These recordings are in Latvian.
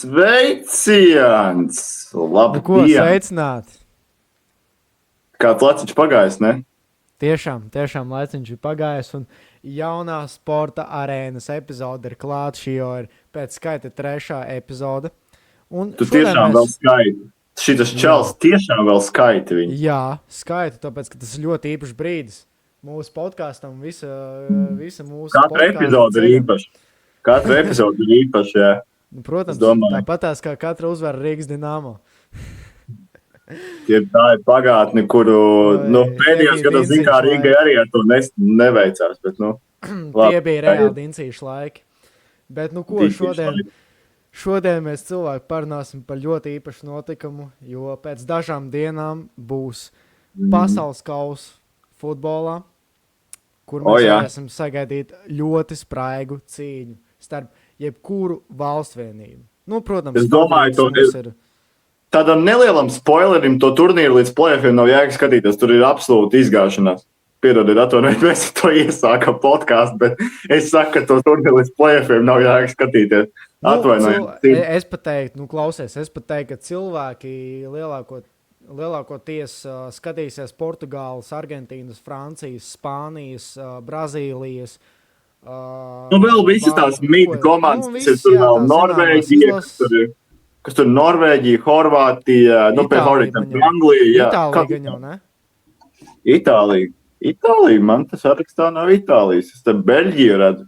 Sveiciens! Ko Labdien! sveicināt? Kāds leciņš pagājis, ne? Tiešām laiciņš ir pagājis, un jaunā sporta arēnas epizode ir klāta. Šī jau ir pēc skaita 3. epizode. Un Tu šodien tiešām vēl skaiti. Šitas čels tiešām vēl skaiti viņu. Jā, skaita, tāpēc, ka tas ir ļoti īpašs brīdis mūsu podkāstam, visa mūsu Katra epizode ir īpaša. Katra epizode ir īpaša, jā. Protams, tāpatās kā katra uzvara Rīgas Dinamo. Tā ir pagātne, kuru pēdējos gados, zin kā Rīgai arī ar to neveicās. Bet, Tie bija reāli dincīši laiki. Bet, ko šodien mēs cilvēki parunāsim par ļoti īpašu notikumu, jo pēc dažām dienām būs pasaules kausa futbolā, kur mēs varēsim sagaidīt ļoti spraigu cīņu starp jebkuru valstu vienību. Protams, es domāju, tādam nelielam spoilerim to turnīru līdz play-offiem nav jēga skatīties. Tur ir absolūti izgāšanās. Piedodiet, atvainojiet, mēs to iesākam podkāstu, bet es saku, ka to turnīru līdz play-offiem nav jēga skatīties. Atvainojiet. Es pat teiktu, ka cilvēki lielākoties skatīsies Portugāles, Argentīnas, Francijas, Spānijas, Brazīlijas. Vēl visas tās mītnes komandas, kas ir tur vēl Norvēģija, kas tur Norvēģija, Horvātija, pēc Horvātija, Anglija. Itālija gan jau, ne? Itālija, man tas sarakstā nav Itālijas. Es te Beļģiju redzu.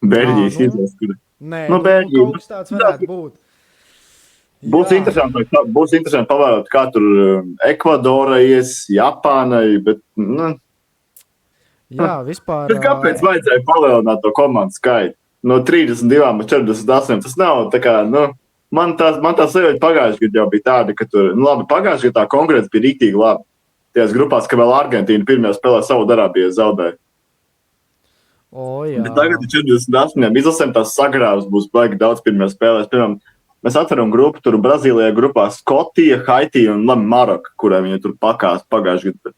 Beļģijas izlases. Nē, kaut kas tāds varētu būt. Būs interesanti pavērot, kā tur Ekvadorai ies, Japānai, bet, Jā, vispār. Bet kāpēc vajadzēja palielināt to komandu skaitu? No 32 līdz 48. Tas nav tā kā, man tā sajūta pagājušajā gadā jau bija tāda, ka tur, pagājušajā gadā tā konkurence bija rīktīgi labi. Tajās grupās, ka vēl Argentīna pirmajā spēlē Saudarābijā zaudēja. Jā. Bet tagad 48 izlasēm tās sagrāvas būs baigi daudz pirmajā spēlēs. Piemēram, mēs atveram grupu, tur Brazīlijā grupā Skotija, Haitija un Maroka, kurai viņa tur pakās pagājušajā gadā.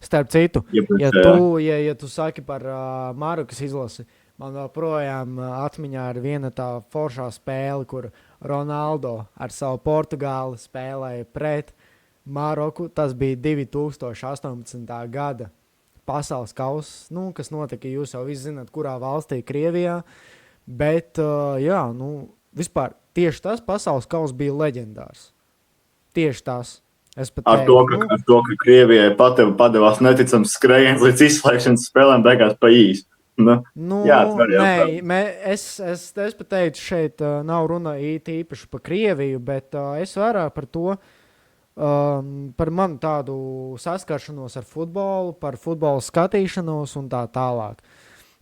Starp citu, ja tu saki par Marokas izlasi, man joprojām atmiņā ir viena tā foršā spēle, kur Ronaldo ar savu Portugāli spēlēja pret Maroku. Tas bija 2018. gada pasaules kauss, kas notika, jūs jau visi zināt, kurā valstī, Krievijā. Bet, vispār tieši tas pasaules kauss bija leģendārs. Tieši tas. Ar to, ka Krievijai padevās neticams skrējiens līdz izslēgšanas spēlēm beigās pa īsu. Es pat teiktu, šeit nav runa īpaši par Krieviju, bet es vairāk par to, par manu tādu saskaršanos ar futbolu, par futbolu skatīšanos un tā tālāk.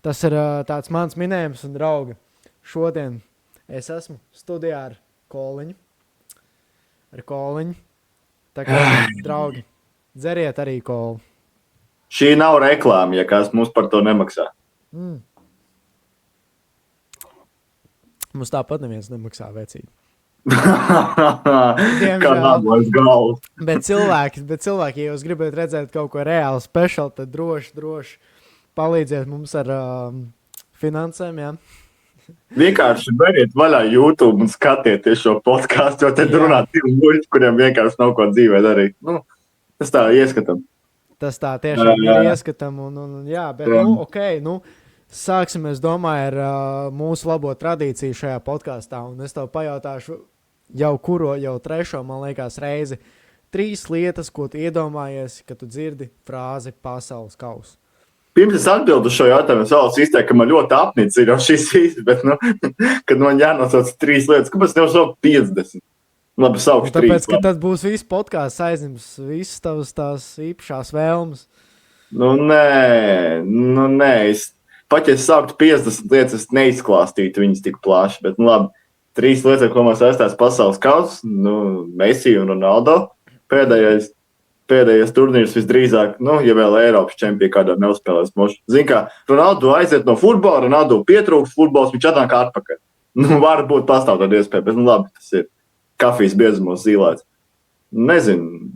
Tas ir tāds mans minējums un draugi. Šodien es esmu studijā ar Koliņu. Tā kā, draugi, dzeriet arī kolu. Šī nav reklāma, ja kāds mums par to nemaksā. Mums tāpat neviens nemaksā vecīgi. Kā nābojas galvas. Bet cilvēki, ja jūs gribat redzēt kaut ko reāli special, tad droši palīdziet mums ar finansēm, jā. Vienkārši beriet vaļā YouTube un skatieties šo podcastu, jo te runā divi muļķi, kuriem vienkārši nav ko dzīvē darīt. Tas tā ieskatam. Tas tā tiešām ir ieskatam. Sāksim, es domāju, ar mūsu labo tradīciju šajā podkastā. Un es tev pajautāšu jau trešo, man liekas, reizi. 3 lietas, ko tu iedomājies, kad tu dzirdi frāzi pasaules kausa. Pirms es atbildu šo jautājumu, es vēlos izteikt, ka man ļoti apnicis ir jau šīs īsti, bet, kad man jānosauc 3 lietas, kāpēc nevar 50? Labi, saukšu 3. Tāpēc, ka tad būs viss podkāsts aizņems, visas tās īpašās vēlmes. Nē, pat ja es sauktu 50 lietas, es neizklāstītu viņas tik plaši, bet, labi, 3 lietas, ar ko man saistās pasaules kauss, Messi un Ronaldo, pēdējais turnīrs visdrīzāk, ja vēl Eiropas čempioni kādā neuzspēlēs moši. Zin kā, Ronaldo aiziet no futbola, Ronaldo pietrūks futbols, viņš atnāk atpakaļ. Varbūt pastāv tāda iespēja, bet labi, tas ir kafijas biezumos zīlēts. Nezinu.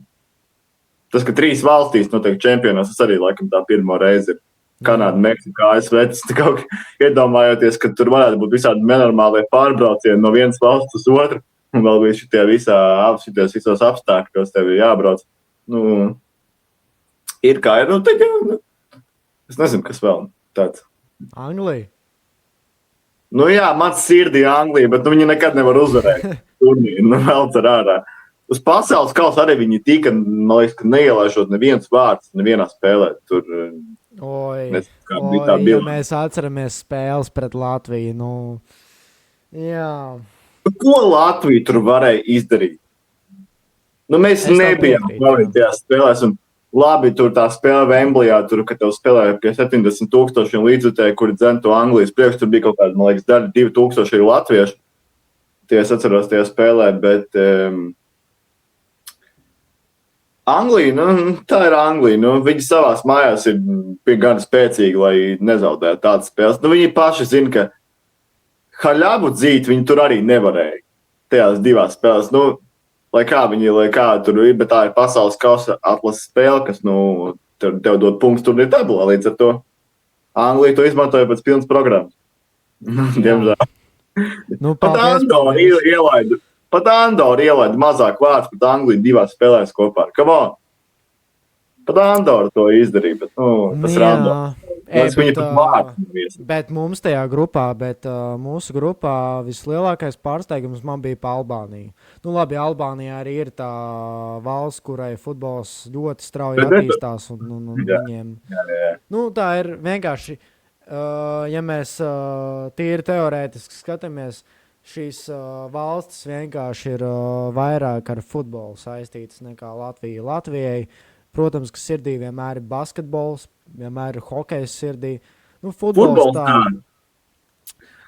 Tas, ka 3 valstīs notiek čempionās, tas arī laikam tā pirmo reizi ir. Kanāda, Meksika, ASV. Tas kaut kā iedomājoties, ka tur varētu būt visādi nenormālie pārbraucieni no vienas valsts uz otru. Un vēl bija šitos visos apstākļos tev ir jābrauc. Nu, ir kā ir. Nu, tad jau, es nezinu, kas vēl tāds. Anglija. Nu jā, mans sirdī Anglija, bet viņi nekad nevar uzvarēt turnīru. Nu, vēl cer ārā. Uz pasaules kausa arī viņi tika, man liekas, ka neielaižot neviens vārds nevienā spēlē. Tur, ja mēs atceramies spēles pret Latviju, nu, jā. Ko Latvija tur varēja izdarīt? Nu, mēs nebijām tajās spēlēs, un labi, tur tā spēle Vemblijā, tur, kad tev spēlēja pie 70,000 līdzutēji, kuri dzen to Anglijas priekš, tur bija kaut kāda, man liekas, daļa 2,000 latviešu. Tie es atceros tajā spēlē, bet Anglija, nu, tā ir Anglija. Nu, viņi savās mājās ir gan spēcīgi, lai nezaudētu tādas spēles. Nu, viņi paši zina, ka haļabu dzīt viņi tur arī nevarēja tajās divās spēlēs. Nu, lai kā tur ir, bet tā ir pasaules kausa atlases spēle, kas, nu, tev dod punktus turnīra tabulā. Līdz ar to Anglija to izmantoja pēc pilnas programmas. Diemžēl. Nu, Pat Andoru ielaida mazāk vārds, bet Anglija divās spēlēs kopā. Come on! Pat Andoru to izdarīja, bet tas ir Andoru. Bet mums tajā grupā, mūsu grupā vislielākais pārsteigums man bija pa Albāniju. Nu labi, Albānijā arī ir tā valsts, kurai futbols ļoti strauji attīstās un viņiem. Jā. Nu tā ir vienkārši, ja mēs tīri teorētiski skatāmies, šīs valstis vienkārši ir vairāk ar futbolu saistītas nekā Latvija. Latvijai, protams, ka sirdī vienmēr ir basketbols, vienmēr ir hokejs sirdī. Nu, futbols tā.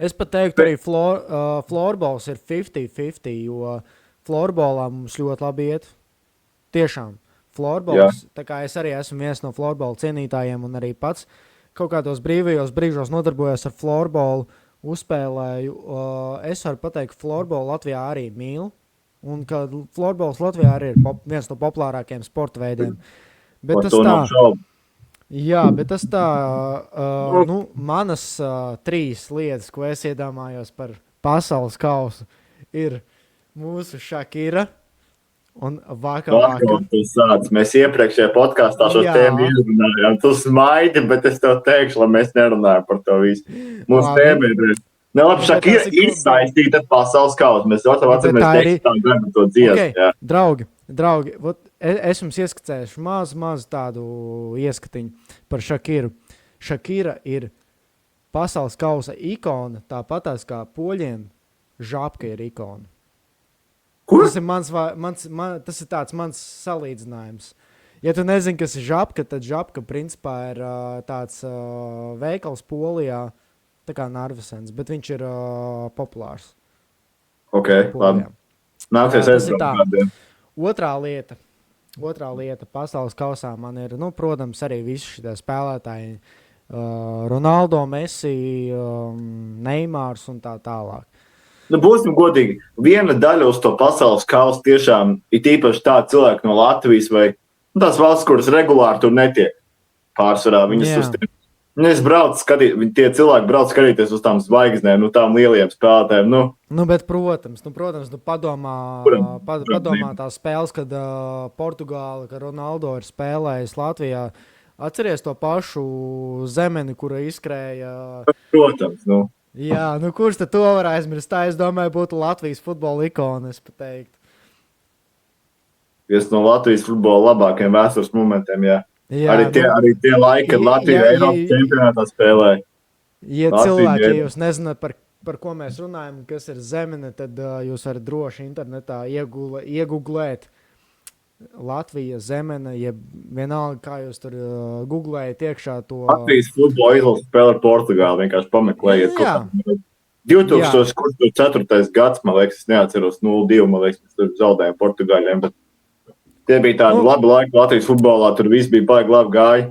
Es pat teiktu, arī florbols ir 50-50, jo florbolā mums ļoti labi iet. Tiešām. Florbols, tā kā es arī esmu viens no florbola cienītājiem un arī pats kaut kādos brīvajos brīžos nodarbojos ar florbolu. Uzspēlēju. Es varu pateikt, ka florbolu Latvijā arī mīl, un ka florbols Latvijā arī ir viens no populārākajiem sporta veidiem. Bet tas tā, bet tas tā, nu, manas 3 lietas, ko es iedomājos par pasaules kausu, ir mūsu Shakira un Vaka. Mēs iepriekšējā podkāstā šo tēmu izrunājām. Tu smaidi, bet es tev teikšu, lai mēs nerunājam par to visu. Mūsu tēma ir... Labi, Shakira ir saistīta ar pasaules kausu. Mēs jau atceramies to dziesmu. Okay. Draugi, es jums ieskicēšu mazu tādu ieskatiņu par Shakiru. Shakira ir pasaules kausa ikona, tāpatās kā poļiem Žabka ir ikona. Kur? Tas ir tāds mans salīdzinājums. Ja tu nezini, kas ir Žabka, tad Žabka principā ir tāds veikals Polijā, tā kā Narvesens, bet viņš ir populārs. Ok, labi. Nāksies aizbraukt. Otrā lieta pasaules kausā man ir, nu, protams, arī visi šitie spēlētāji, Ronaldo, Messi, Neimārs un tā tālāk. Nu, būsim godīgi, viena daļa uz to pasaules kausu tiešām ir īpaši tādi cilvēki no Latvijas vai tās valsts, kuras regulāri tur netiek pārsvarā. Es braucu skatīt, tie cilvēki brauc skatīties uz tām zvaigznēm, tām lielajiem spēlētājiem. Bet, protams, padomā tās spēles, kad Portugāla, ka Ronaldo ir spēlējis Latvijā. Atceries to pašu Zemeni, kura izskrēja. Protams, Jā, kurš tad to var aizmirst? Tā, es domāju, būtu Latvijas futbola ikona, es pateiktu. Viens no Latvijas futbola labākajiem vēstures momentiem, jā. Arī tie laiki, kad Latvija Eiropas čempionātā spēlēja. Ja cilvēki, ja jūs nezināt, par ko mēs runājam, kas ir Zemene, tad jūs varat droši internetā iegooglēt Latvija, Zemene, ja vienalga, kā jūs tur googlējat iekšā to... Latvijas futbola izlases spēle ar Portugāli, vienkārši pameklējiet. 2004. gads, man liekas, es neatceros 0-2, man liekas, mēs tur zaudējām Portugāļiem, bet tie bija tādi labi laiki Latvijas futbolā, tur viss bija baigi labi gāja.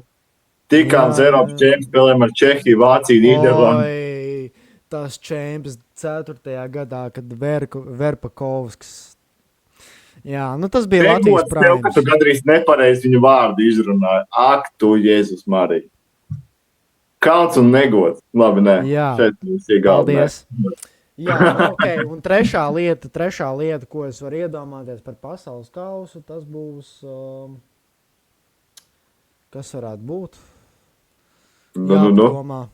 Tikām uz Eiropas čempionu spēlēm ar Čehiju, Vāciju, Nīderlandi. Tas čempions 4. gadā, kad Verpakovskis. Jā, tas bija Latvijas prāms. Tev, ka tu gandrīz nepareizi viņu vārdu izrunāji. Ak, tu, Jēzus Marija. Kauns un negods. Labi, nē. Jā. Šeit mums ir galvenā. Paldies. Jā, nu, ok. Un trešā lieta, ko es varu iedomāties par pasaules kausu, tas būs, kas varētu būt? Nu.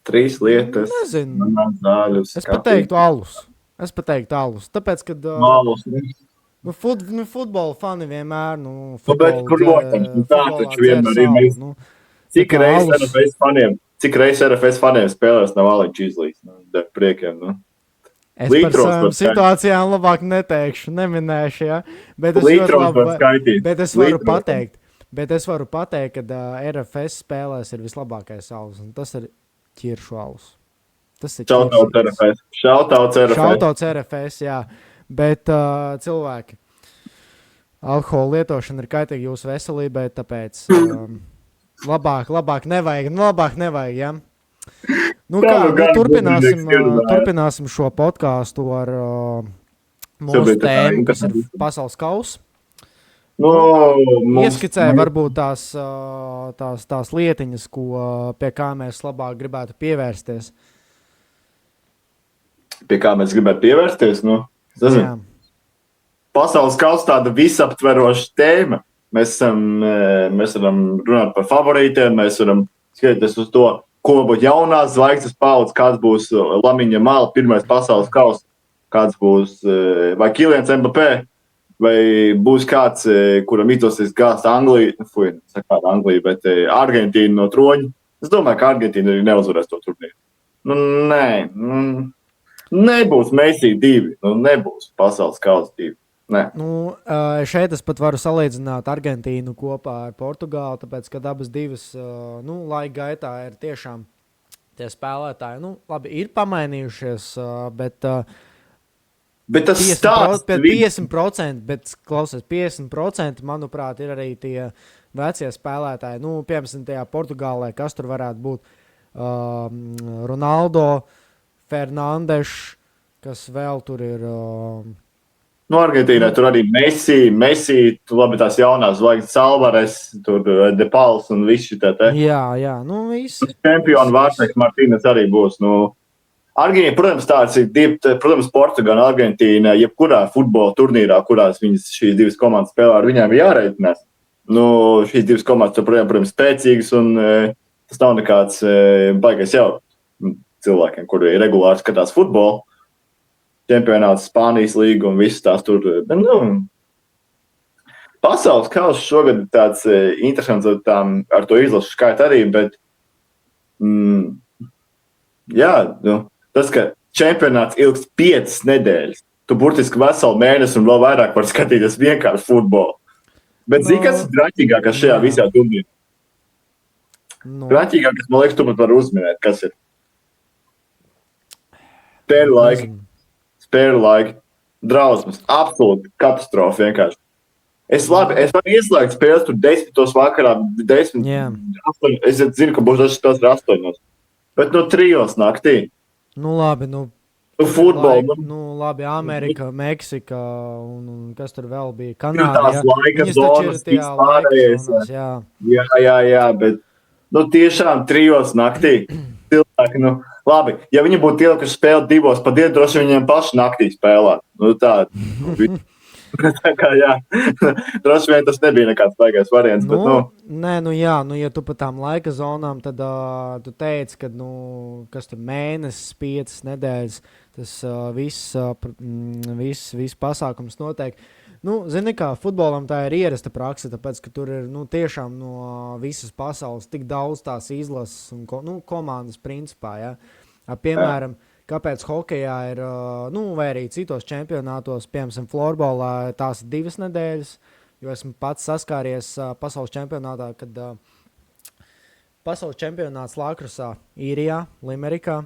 3 lietas. Nezinu. Zāļus, Es pateiktu alus. Tāpēc, kad Alus. futbola fani vienmēr, Protams, tā taču vienmēr ir. Cik reizes RFS faniem spēlēs nav aliņš izlīdz. Priekiem, Es par savām situācijām labāk neteikšu, neminēšu, ja? Bet es varu pateikt, ka RFS spēlēs ir vislabākais alus, un tas ir ķiršu alus. Tas ir Šautauts RFS, jā. Bet cilvēki, alkohola lietošana ir kaitīga jūsu veselībai, tāpēc labāk nevajag, ja? Turpināsim šo podcastu ar mūsu tēmu, kas ir pasaules kausa. Ieskicēja varbūt tās lietiņas, pie kā mēs labāk gribētu pievērsties. Pie kā mēs gribētu pievērsties? Pasaules kausa tāda visaptveroša tēma. Mēs varam runāt par favorītiem, mēs varam skatīties uz to, ko būs jaunās zvaigznes paudzes, kāds būs Lamine Yamal, pirmais pasaules kausa, kāds būs vai Kylians Mbappé, vai būs kāds, kuram izdosies gāzt Angliju, bet Argentīnu no troņa. Es domāju, ka Argentīna arī neuzvarēs to turnīru. Nebūs Messi 2, nebūs pasaules kausa 2. Šeit es pat varu salīdzināt Argentīnu kopā ar Portugāli, tāpēc, ka abas divas laika gaitā ir tiešām tie spēlētāji. Labi, ir pamainījušies, bet tas 50%, bet klausies, 50%, manuprāt, ir arī tie vecie spēlētāji. Piemēram, tajā Portugālē, kas tur varētu būt Ronaldo, Fernandes, kas vēl tur ir... Argentīnā tur arī Messi, tur labi tās jaunās zvaigznes, Alvarez, tur Depals un viss šitā te. Jā, visi. Čempionu vārdsnieks Martīnes arī būs. Argentīna, protams, Portugāla un Argentīna, jebkurā futbola turnīrā, kurās šīs divas komandas spēlē, ar viņām jāreitinās. Šīs divas komandas joprojām, protams, spēcīgas, un tas nav nekāds baigais jau cilvēkiem, kuri regulāri skatās futbolu. Čempionāts, Spānijas līga un viss tās tur. Pasaules kausa šogad ir tāds interesants ar to izlašu skaitu arī, bet tas, ka čempionāts ilgs 5 nedēļas, tu burtiski veselu mēnesi un vēl vairāk var skatīties vienkārši futbolu. Bet zini, kas ir draķīgākais šajā visā turnīrā? Draķīgākais, man liekas, tu pat var uzminēt, kas ir. Spēru laika, drausmas, absolūti katastrofa vienkārši. Es varu ieslēgt spēles tur 10 vakarā, 10, 8, es zinu, ka būs dažas spēles ar 8, bet 3 naktī. Labi, futbolu. Labi, Amerika, Meksika un kas tur vēl bija, Kanāda. Tās laika zonas, vispārējais. Jā, bet tiešām 3 naktī. Cilvēki, labi, ja viņi būtu ielikuši spēli 2 pa dienu, droši viņiem paši naktī spēlēt. Droši vien tas nebija nekāds baigais variants. Ja tu pa tām laika zonām, tad tu teici, ka kas tur mēnesis, 5 nedēļas, tas viss pasākums notiek. Zini, kā futbolam tā ir ierasta praksa, tāpēc, ka tur ir tiešām no visas pasaules tik daudz tās izlases un komandas principā, ja. Piemēram, kāpēc hokejā ir, vai arī citos čempionātos, piemēram, florbolā tās 2 nedēļas, jo esmu pats saskāries pasaules čempionātā, kad pasaules čempionāts Lakrusā, Īrijā, Limerikā.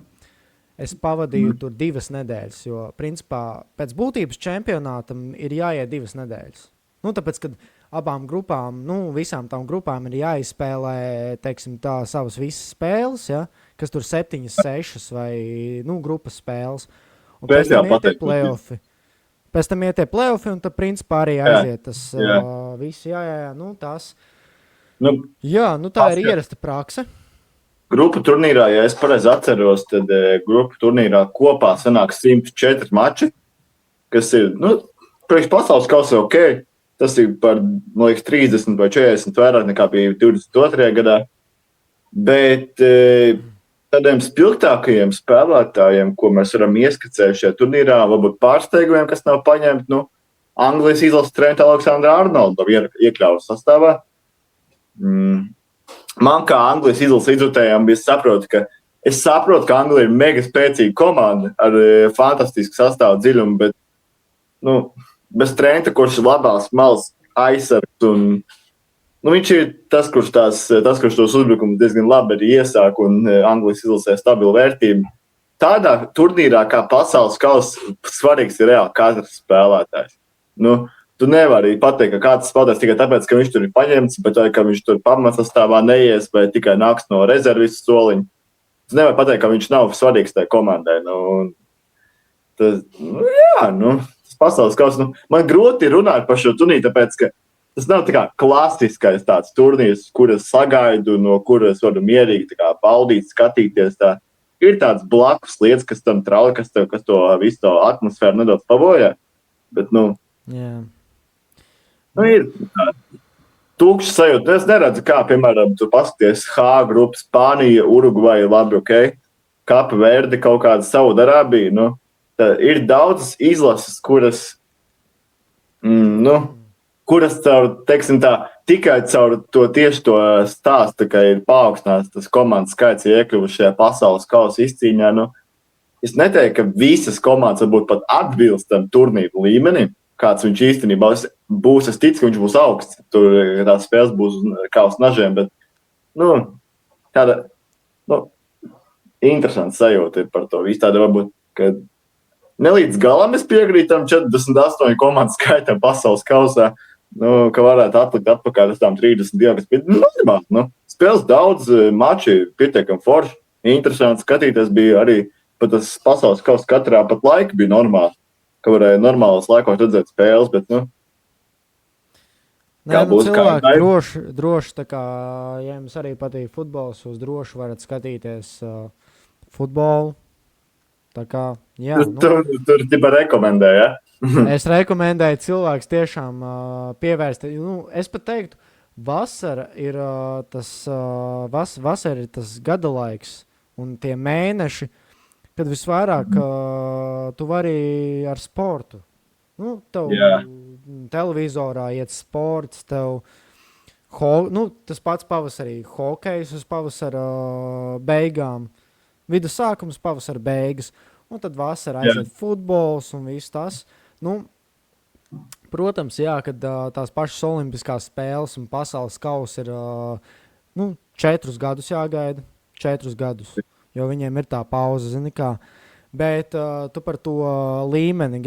Es pavadīju tur 2 nedēļas, jo, principā, pēc būtības čempionātam ir jāiet 2 nedēļas. Tāpēc, kad abām grupām, visām tām grupām ir jāizspēlē, teiksim, tā savas visas spēles, ja, kas tur 7, 6 vai, grupas spēles. Un pēc tam iet tie play-offi. Pēc tam iet tie play-offi, un tad, principā, arī aiziet tas viss, tās. Tā ir ierasta prakse. grupu turnīrā, ja es pareizi atceros, tad grupu turnīrā kopā sanāk 104 mači, kas ir, priekš pasaules kausa ok. Tas ir par, man liekas, 30 vai 40 vairāk nekā bija 22. gadā. Bet tādiem spilgtākajiem spēlētājiem, ko mēs varam ieskicēt šajā turnīrā, varbūt pārsteigumiem, kas nav paņemti, Anglijas izlases trenera Aleksandra Arnolda iekļāva sastāvā. Man kā Anglijas izlases izjutējām bija saprotu, ka Anglija ir mega spēcīga komanda ar fantastisku sastāvu dziļumu, bet bez trenta, kurš ir labās malas aizsargs. Viņš ir tas, kurš tos uzbrukumus diezgan labi arī iesāk un Anglijas izlasē stabilu vērtību. Tādā turnīrā kā pasaules kausa svarīgs ir reāli katrs spēlētājs. Tu nevari pateikt, ka kāds spēlētājs tikai tāpēc, ka viņš tur ir paņemts, bet vai ka viņš tur pamatsastāvā neies vai tikai nāks no rezervis soliņa. Tu nevari pateikt, ka viņš nav svarīgs tajā komandai. Tas pasaules kausa. Man grūti runāt par šo turnīru, tāpēc, ka tas nav tā kā klasiskais tāds turnīrs, kuras sagaidu, no kuras varu mierīgi baudīt, skatīties. Tā. Ir tāds blakus lietas, kas tam trauc, kas to visu to atmosfēru nedaudz pabojā. Bet, ir tukšs sajūta. Es neredzu, kā, piemēram, tu paskaties H grupu, Spānija, Urugvaja, labi, ok, Kapa Verde, kaut kāda Saudarābija. Ir daudzas izlases, kuras caur, teiksim tā, tikai caur tieši to stāstu, ka ir paaugstināts tas komandas skaits, ja iekļuvuši šajā pasaules kausa izcīņā. Es neteiktu, ka visas komandas varbūt pat atbilst tam turnīru līmenim, kāds viņš īstenībā būs. Es ticu, ka viņš būs augsts. Tur tās spēles būs kā uz nažiem, bet tāda interesanta sajūta ir par to. Viss tāda varbūt, ka ne līdz galam es piekrītu tam 48 komandu skaitam pasaules kausā, ka varētu atlikt atpakaļ uz tām 32, kas bija normāli. Spēles daudz, mači pietiekami forši, interesanti skatīties bija arī. Pat tas pasaules kausa katrā pat laika bija normāli, ka varēja normālos laikos redzēt spēles, bet, cilvēki droši, tā kā, ja jums arī patīk futbols, jūs droši varat skatīties futbolu, tā kā, jā. Tur tipa rekomendē, ja? Es rekomendēju cilvēks tiešām pievērst, es pat teiktu, vasara ir tas gada laiks un tie mēneši, kad visvairāk tu vari ar sportu. Tev televizorā iet sports, tev tas pats pavasarī hokejs uz pavasara beigām, vidussākums pavasara beigas, un tad vasarā aiziet futbols un viss tas. Protams, kad tās pašas olimpiskās spēles un pasaules kausa ir 4 gadus jāgaida, 4 gadus. Jo viņiem ir tā pauze, zini kā. Bet tu par to līmeni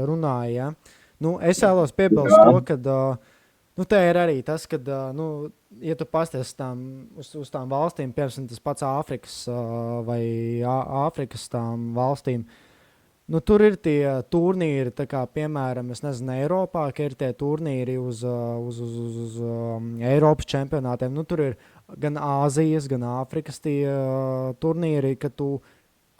runāji, ja? Es vēlos piebilst to, ka te ir arī tas, ka, ja tu pasties uz tām valstīm, piemēram, tas pats Āfrikas vai Āfrikas tām valstīm, tur ir tie turnīri, tā kā, piemēram, es nezinu, Eiropā, ka ir tie turnīri uz Eiropas čempionātiem. Tur ir gan Āzijas, gan Āfrikas tie turnīri, ka tu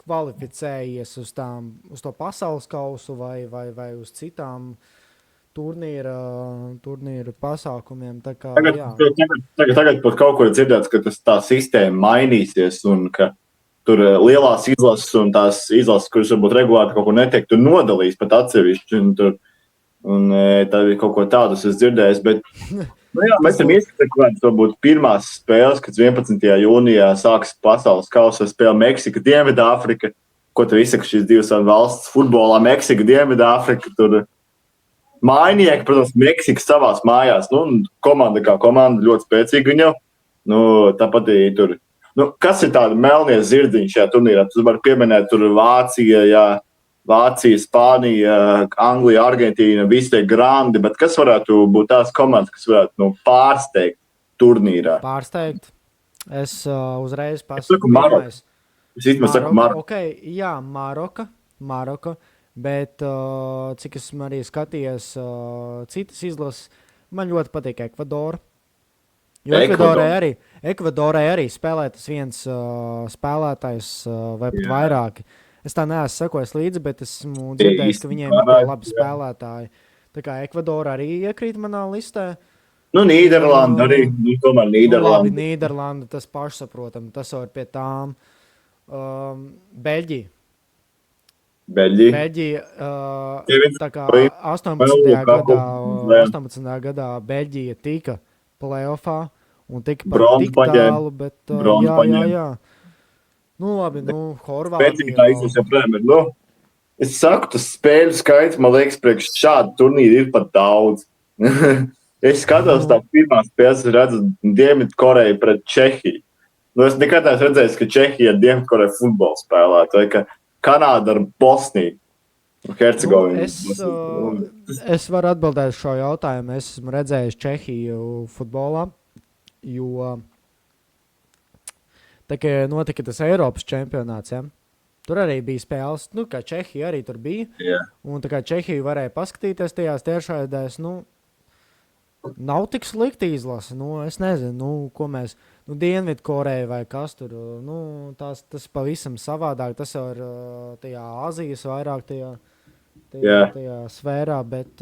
kvalificējies uz to pasaules kausu vai uz citām turnīru pasākumiem. Tā kā, tagad pat kaut ko ir dzirdēts, ka tā sistēma mainīsies un ka tur lielās izlases un tās izlases, kuras varbūt regulāri kaut ko netiek, tur nodalīs pat atsevišķi. Un tā ir kaut ko tādu, es dzirdējis, bet mēs esam ieskatīt, varbūt pirmās spēles, kad 11. jūnijā sāks pasaules kausa spēle Meksika, Dienvidāfrika, ko tu izsaka šīs divas valsts futbolā, Meksika, Dienvidāfrika, tur mājnieki, protams, Meksika savās mājās, komanda kā komanda ļoti spēcīga viņa, tāpat tur, kas ir tādi melnie zirdziņi šajā turnīrā, tu vari pieminēt tur Vācija, Spānija, Anglija, Argentīna, visi tie grandi, bet kas varētu būt tās komandas, kas varētu pārsteigt turnīrā? Pārsteigt? Es uzreiz pasaku Maroka. Es īstenībā saku Maroka. Okay, jā, Maroka, bet cik esmu arī skatījies citas izlases, man ļoti patīk Ekvadora. Jo Ekvadorai arī spēlē tas viens spēlētājs vai pat vairāki. Es tā neesmu sekojis līdzi, bet esmu dzirdējis, ka viņiem ir tie labi spēlētāji. Tā kā Ekvadora arī iekrīt manā listē. Nīderlanda arī. Tomēr Nīderlanda. Labi, Nīderlanda, tas pašsaprotam. Tas jau ir pie tām. Beļģija. Tā kā 18. gadā Beļģija tika play-offā un tika pat tik tālu, bet jā. Nu, labi, Horvātija. Es saku, tas spēļu skaits, man liekas, priekš šādu turnīru ir pat daudz. Es skatos tā pirmās spēles, redzu Dienvidkoreju pret Čehiju. Es nekad neesmu redzējis, ka Čehija ar Dienvidkoreju futbolu spēlētu, vai ka Kanāda ar Bosniju. Hercegovinu. Es varu atbildēt šo jautājumu. Es esmu redzējis Čehiju futbolā, jo tā kā notika tas Eiropas čempionāts, ja? Tur arī bija spēles, kā Čehija arī tur bija. Yeah. Un tā kā Čehija varēja paskatīties tajās tiešraidēs, nav tik slikti izlase. Es nezinu, ko mēs, Dienvidkoreja vai kas tur, tas pavisam savādāk. Tas jau ir tajā Āzijas vairāk tajā sfērā, bet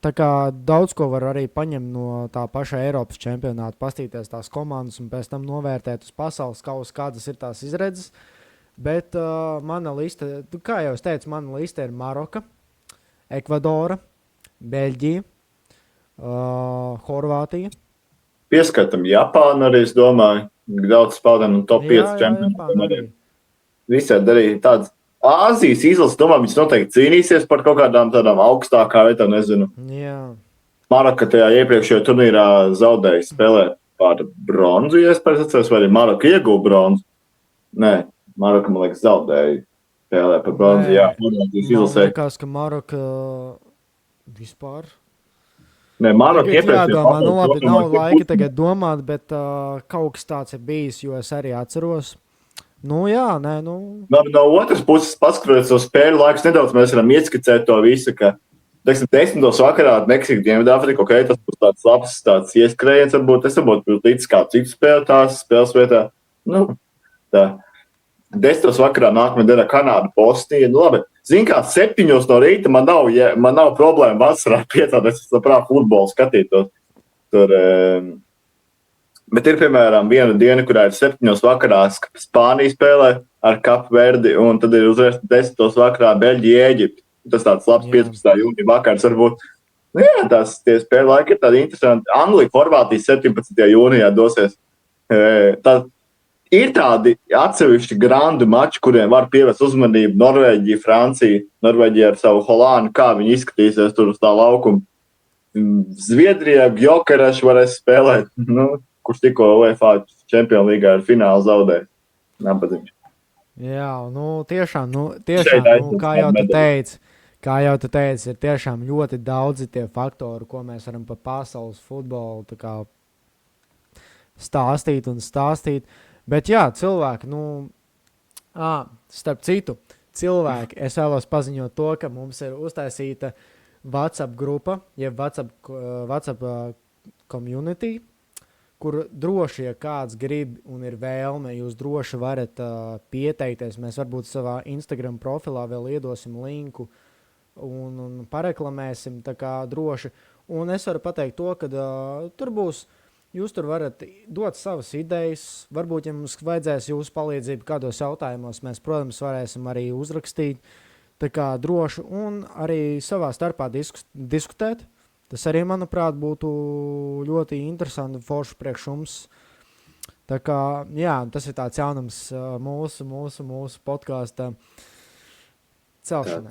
tā kā daudz ko var arī paņemt no tā paša Eiropas čempionāta, pastīties tās komandas un pēc tam novērtēt uz pasaules kausa, kādas ir tās izredzes. Bet mana lista, kā jau es teicu, mana lista ir Maroka, Ekvadora, Beļģija, Horvātija. Pieskatam Japānu arī, es domāju. Daudz spēlēm un top 5 čempionātiem. Visādi arī tāds. Āzijas izlases, domāju, viņas noteikti cīnīsies par kaut kādām tādām augstākām vietām, nezinu. Jā. Maroka tajā iepriekšējā turnīrā zaudēja spēlē par bronzu, ja es atceros, vai arī Maroka ieguva bronzu. Nē, Maroka, man liekas, zaudēja spēlē par bronzu, jā. Man liekas, ka Maroka vispār... Nē, Maroka iepriekšējā... Labi, nav laika tagad domāt, bet kaut kas tāds ir bijis, jo es arī atceros... No otras puses, paskatoties uz spēļu laikus, nedaudz mēs varam ieskicēt to visu, ka, 10. vakarā Meksika Dienvidāfrika, tas būs tāds labs tāds ieskrējiens, varbūt es būtu līdz kā citu spēli tās spēles vietā. Tā. 10. vakarā nākamajā dienā Kanāda, Bosnija. Labi, zin kā, 7 no rīta man nav problēma vasarā piecāties, es labprāt futbolu skatītos. Tur... Bet ir, piemēram, viena diena, kurā ir 7 vakarā Spānija spēlē ar Kapu Verdi, un tad ir uzreiz 10 vakarā Beļģija, Ēģipte. Tas tāds labs 15. jūnija vakars varbūt. Tie spēļu laiki ir tādi interesanti. Anglija, Horvātija 17. jūnijā dosies. Ir tādi atsevišķi grandu mači, kuriem var pievērst uzmanību. Norvēģija, Francija, Norvēģija ar savu Holānu, kā viņi izskatīsies tur uz tā laukuma. Zviedrijā Gjokereši varēs spēlēt. Kurš tikko UEFA Champions Līgā ar finālu zaudēja. Nabadziņš. Jā, tiešām, kā jau tu teici, ir tiešām ļoti daudzi tie faktori, ko mēs varam par pasaules futbolu tā kā stāstīt. Bet jā, cilvēki, starp citu, es vēlos paziņot to, ka mums ir uztaisīta WhatsApp grupa, jeb WhatsApp community, kur droši, ja kāds grib un ir vēlme, jūs droši varat pieteikties. Mēs varbūt savā Instagram profilā vēl iedosim linku un pareklamēsim tā kā droši. Un es varu pateikt to, ka tur būs, jūs tur varat dot savas idejas. Varbūt, ja mums vajadzēs jūsu palīdzību kādos jautājumos, mēs, protams, varēsim arī uzrakstīt tā kā droši un arī savā starpā diskutēt. Tas arī, manuprāt, būtu ļoti interesanti un forši priekš mums. Tā kā, jā, tas ir tāds jaunums mūsu podkāsta celšanai.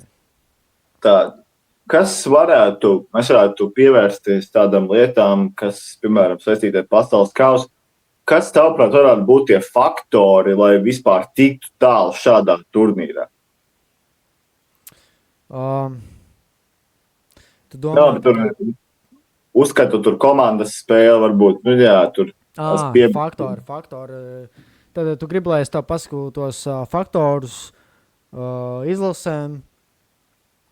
Mēs varētu pievērsties tādām lietām, kas, piemēram, saistīti ar pasaules kausu. Kas, tavuprāt, varētu būt tie faktori, lai vispār tiktu tālu šādā turnīrā? Tu domā, uzskatu tur komandas spēle varbūt, tur faktori. Tad tu gribi, lai es tev pasaku tos faktorus izlasēm,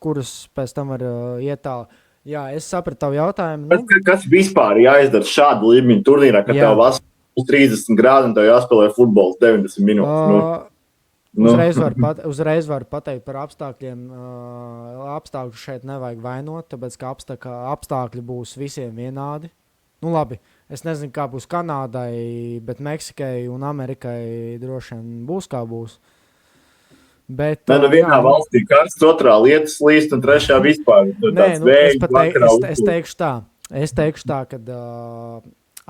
kurus pēc tam var iet tālāk. Jā, es sapratu tavu jautājumu. Kas vispār jāizdara šādu līmeņu turnīrā, kad tev vasarā 30 grādi un tev jāspēlē futbols 90 minūtes? Uzreiz var pateikt par apstākļiem. Apstākļus šeit nevajag vainot, tāpēc ka apstākļi būs visiem vienādi. Nu, labi, es nezinu, kā būs Kanādai, bet Meksikai un Amerikai droši vien būs kā būs. Bet, vienā valstī karsts, otrā lietas līst un trešā vispār. Es teikšu tā, ka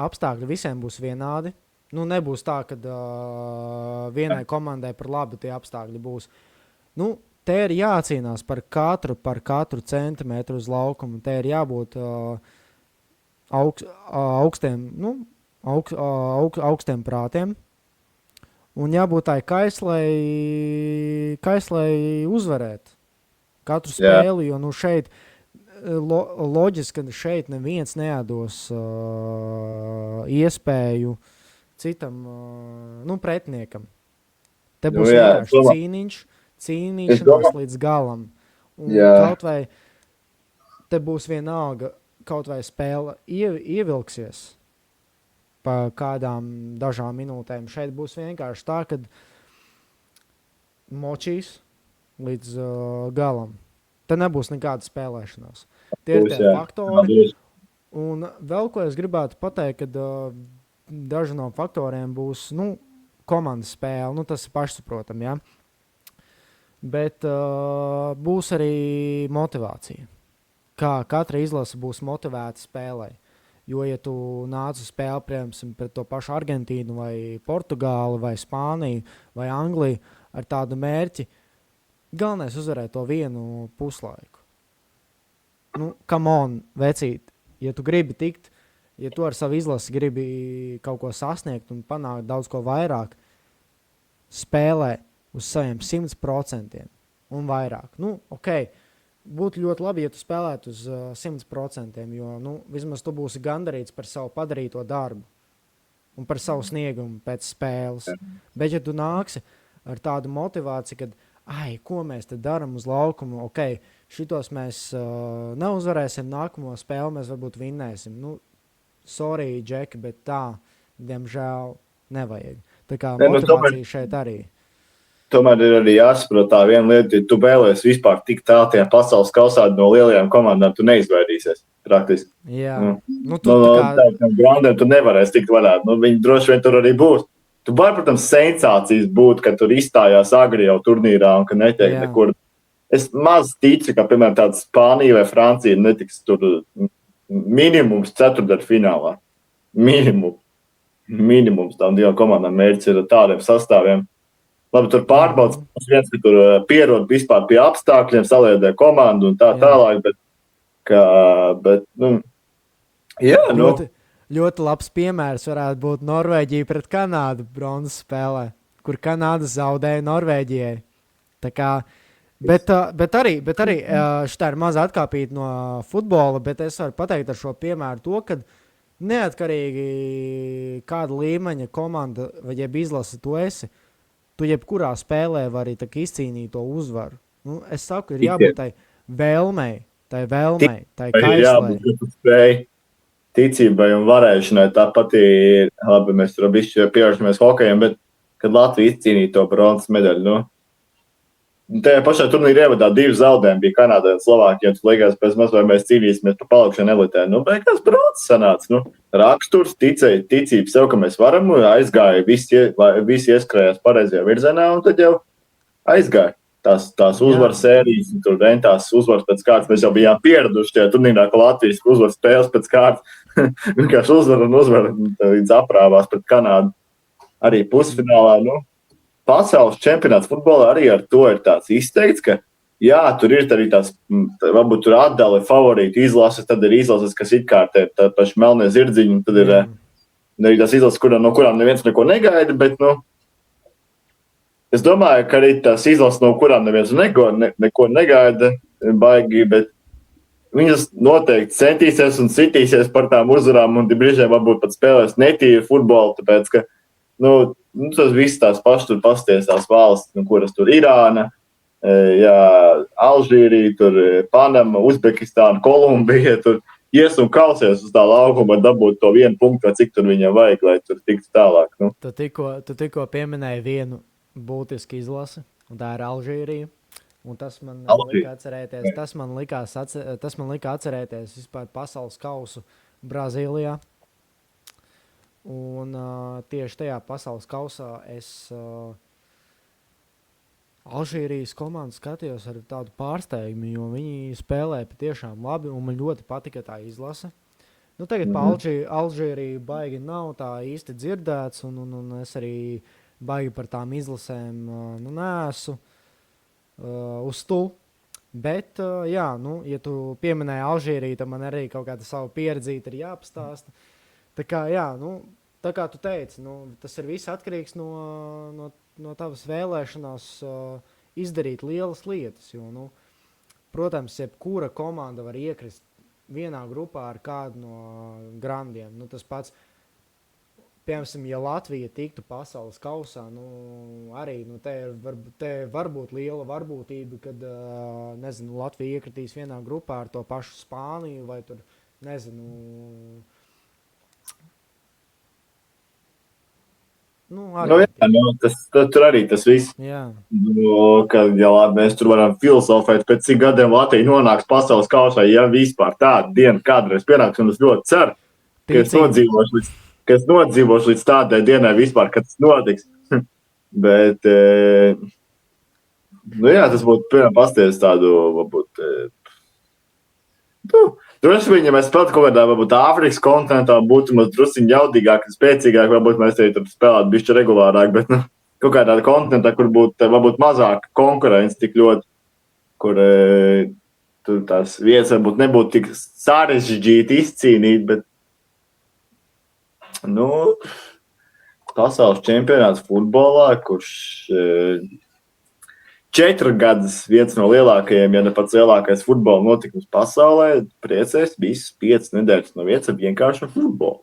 apstākļi visiem būs vienādi. Nu, nebūs tā, ka vienai komandai par labu tie apstākļi būs. Nu, te ir jācīnās par katru centimetru uz laukumu. Te ir jābūt augstiem prātiem. Un jābūt tai kaislai uzvarēt katru spēli, jo nu šeit loģiski, ka šeit neviens nedos iespēju citam pretiniekam. Te būs vienkārši cīnīšanās līdz galam. Un kaut vai te būs vienalga, kaut vai spēle ievilksies pa kādām dažām minūtēm. Šeit būs vienkārši tā, ka močīs līdz galam. Te nebūs nekāda spēlēšanās. Tie ir tie faktori. Un vēl ko es gribētu pateikt, kad daži no faktoriem būs komandas spēle. Tas ir pašsaprotam, ja? Bet būs arī motivācija. Kā katra izlase būs motivēta spēlē. Jo, ja tu nāc uz spēli, piemēram, pret to pašu Argentīnu vai Portugāli vai Spāniju vai Angliju ar tādu mērķi, galvenais uzvarēt to vienu puslaiku. Come on, vecīt, ja tu gribi tikt, ja tu ar savu izlasi gribi kaut ko sasniegt un panākt daudz ko vairāk, spēlē uz saviem 100% un vairāk. Okay. Būtu ļoti labi, ja tu spēlētu uz 100%, jo vismaz tu būsi gandarīts par savu padarīto darbu un par savu sniegumu pēc spēles. Bet, ja tu nāksi ar tādu motivāciju, kad, ko mēs te daram uz laukumu, šitos mēs neuzvarēsim, nākamo spēli mēs varbūt vinnēsim. Sorry, Džeki, bet tā, diemžēl, nevajag. Tā kā motivācija šeit arī. Tomēr ir arī jāsaprot tā viena lieta, ja tu vēlies vispār tik tālu tajā pasaules kausā no lielajām komandām, tu neizvairīsies praktiski. Jā. Grandiem tu nevarēsi tikt vaļā. Viņi droši vien tur arī būs. Tu vari, protams, sensācijas būt, ka tur izstājās agri jau turnīrā un ka netiek nekur. Es maz ticu, ka, piemēram, tāda Spānija vai Francija netiks tur minimums ceturtdaļfinālā. Minimums tām divām komandām mērķis ir tādiem sastāviem. Labi, tur pārbaudas viens, ka tur pierod vispār pie apstākļiem, saliedē komandu un tā tālāk, Ļoti labs piemērs varētu būt Norvēģija pret Kanādu bronzas spēlē, kur Kanāda zaudēja Norvēģijai. Tā kā, bet arī šitā ir maza atkāpīta no futbola, bet es varu pateikt ar šo piemēru to, ka neatkarīgi kāda līmeņa komanda vai jeb izlase tu esi, tu jebkurā spēlē vari izcīnīt to uzvaru. Es saku, ir jābūt tai vēlmei, tai kaislei. Ticībai un varēšanai tāpat ir, labi, mēs tur bišķi pievēršamies hokejam, bet kad Latvija izcīnīja to bronzas medaļu, tajā pašā turnīra ievadā 2 zaudējumi bija Kanādai un Slovākijai, un liekas, pēc maz vai mēs cīnīsimies par palikšanu elitē. Beigās bronzas sanāca. Raksturs, ticība sev, ka mēs varam, aizgāja, visi ieskrējās pareizajā virzienā, un tad jau aizgāja. Tās uzvaras sērijas, tur tās uzvaras pēc kārtas, mēs jau bijām pieraduši tajā turnīrā, ka Latvijas uzvaras spēles pēc kārtas vienkārši uzvar līdz aprāvās pret Kanādu. Arī pusfinālā, pasaules čempionāts futbolā arī ar to ir tāds izteikts, ka jā, tur ir arī tās, varbūt tur atdali favorīti izlases, tad ir izlases, kas it kā ir tā paši melnie zirdziņi, un tad ir arī tās izlases, no kurām neviens neko negaida, bet, es domāju, ka arī tās izlases, no kurām neviens neko negaida, baigi, bet viņas noteikti centīsies un citīsies par tām uzvarām, un brīžiem varbūt pat spēlēs netīri futbolu, tāpēc, ka, tas viss tās pašas tur pasties tās valsts, kuras tur Irāna, Jā, Alžīrija, tur Panama, Uzbekistāna, Kolumbija, tur ies un kausies uz tā laukuma, dabūt to 1 punktu, cik tur viņam vajag, lai tur tiktu tālāk. Nu. Tu tikko pieminēji vienu būtisku izlasi, un tā ir Alžīrija. Un tas man lika atcerēties, tas man lika atcerēties vispār pasaules kausu Brazīlijā. Un tieši tajā pasaules kausā es Alžīrijas komandu skatījos ar tādu pārsteigumu, jo viņi spēlēja patiešām labi, un man ļoti patika tā izlase. Nu, tagad par Alžīriju baigi nav tā īsti dzirdēts, un es arī baigi par tām izlasēm neesmu uz tu. Bet, jā, nu, ja tu pieminēji Alžīriju, tad man arī kaut kāda sava pieredzīta ir jāpastāsta. Tā kā, jā, nu, tā kā tu teici, nu, tas ir viss atkarīgs no tavas vēlēšanās izdarīt lielas lietas, jo, nu, protams, jebkura komanda var iekrist vienā grupā ar kādu no grandiem. Nu, tas pats, piemēram, ja Latvija tiktu pasaules kausā, nu, arī nu, te var būt liela varbūtība, kad, nezinu, Latvija iekritīs vienā grupā ar to pašu Spāniju vai tur, nezinu, tur arī tas viss. Jā. Kad, ja mēs tur varam filozofēt, pēc cik gadiem Latvija nonāks pasaules kausā, ja vispār tāda diena kādreiz pienāks, un es ļoti ceru, ka es nodzīvošu līdz tādai dienai vispār, kad tas notiks. Bet, nu jā, tas būtu pirmā pasties tādu, varbūt, droši vien, ja mēs spēlētu kaut kādā, varbūt, Āfrikas kontinentā, būtu mums drusiņi jaudīgāk, spēcīgāk, varbūt mēs arī tur spēlētu bišķi regulārāk, bet, nu, kaut kādā kontinentā, kur būtu, varbūt, mazāk konkurence tik ļoti, kur tur tās vietas varbūt nebūtu tik sarežģīti izcīnīt, bet, nu, pasaules čempionāts futbolā, kurš 4 gadus viens no lielākajiem, ja ne pats lielākais futbola notikums pasaulē, priecēs visas 5 nedēļas no vietas vienkārši futbolu.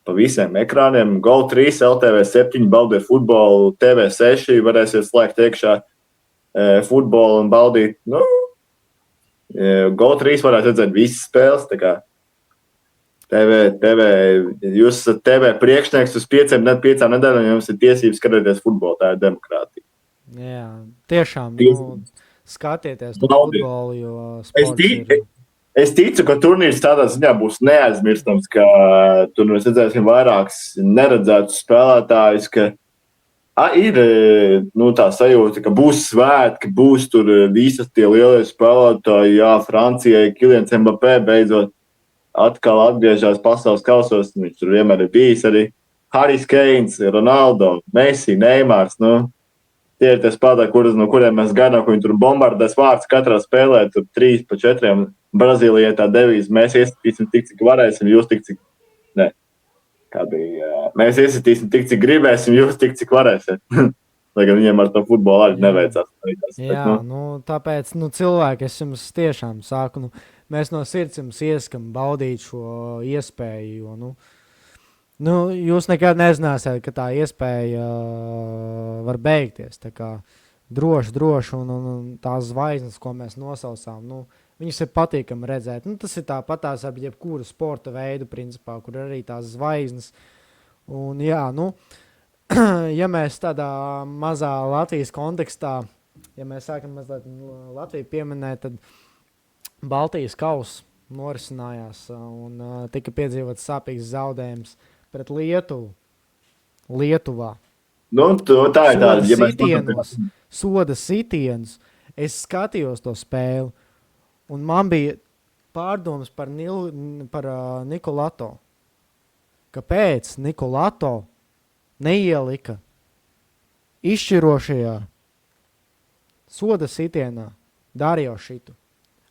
Pa visiem ekrāniem, GO3, LTV7, baudīt futbolu, TV6, varēsiet slēgt iekšā futbolu un baudīt. Nu, GO3 varētu redzēt visas spēles, tā kā jūs esat TV priekšnieks uz 5 nedēļām, jums ir tiesības skatīties futbolu, tā ir demokrātija. Jā, tiešām, nu, skatieties to futbolu, jo sports ir... Es ticu, ka turnīrs tādā ziņā būs neaizmirstams, ka tur mēs redzēsim vairākus neredzētus spēlētājus, ka ir nu, tā sajūta, ka būs svētki, būs tur visas tie lielie spēlētāji, jā, Francijai, Kylians Mbappé beidzot atkal atgriežās pasaules kausos, viņš tur vienmēr ir bijis arī Harijs Keins, Ronaldo, Messi, Neimārs, nu, tie ir tie spēlētāji, no kuriem mēs gaidām, ko viņi tur bombardēs vārds katrā spēlē, tur 3 pa 4, Brazīlijai tā devīze, mēs iesitīsim tik, cik varēsim, jūs tik, cik, ne, kā bija, mēs iesitīsim tik, cik gribēsim, jūs tik, cik varēsiet. Lai gan viņiem ar to futbolu arī neveicās. Jā, nu, tāpēc, nu, cilvēki, es jums tiešām saku, nu, mēs no sirds jums ieskam baudīt šo iespēju, jo, nu, jūs nekad nezināsiet, ka tā iespēja var beigties, tā kā droši, un tās zvaigznes, ko mēs nosaucām, nu, viņas ir patīkami redzēt. Nu, tas ir tāpatās ar jebkuru sporta veidu, principā, kur arī tās zvaigznes. Un jā, nu, ja mēs tādā mazā Latvijas kontekstā, ja mēs sākam mazliet Latviju pieminēt, tad Baltijas kauss norisinājās un tika piedzīvots sāpīgs zaudējums pret Lietuvu. Lietuvā. Nu, tā ir tāda. Soda sitienus. Es skatījos to spēli. Un man bija pārdomas par Nikolato. Kāpēc Nikolato neielika izšķirošajā soda sitienā Dario šitu?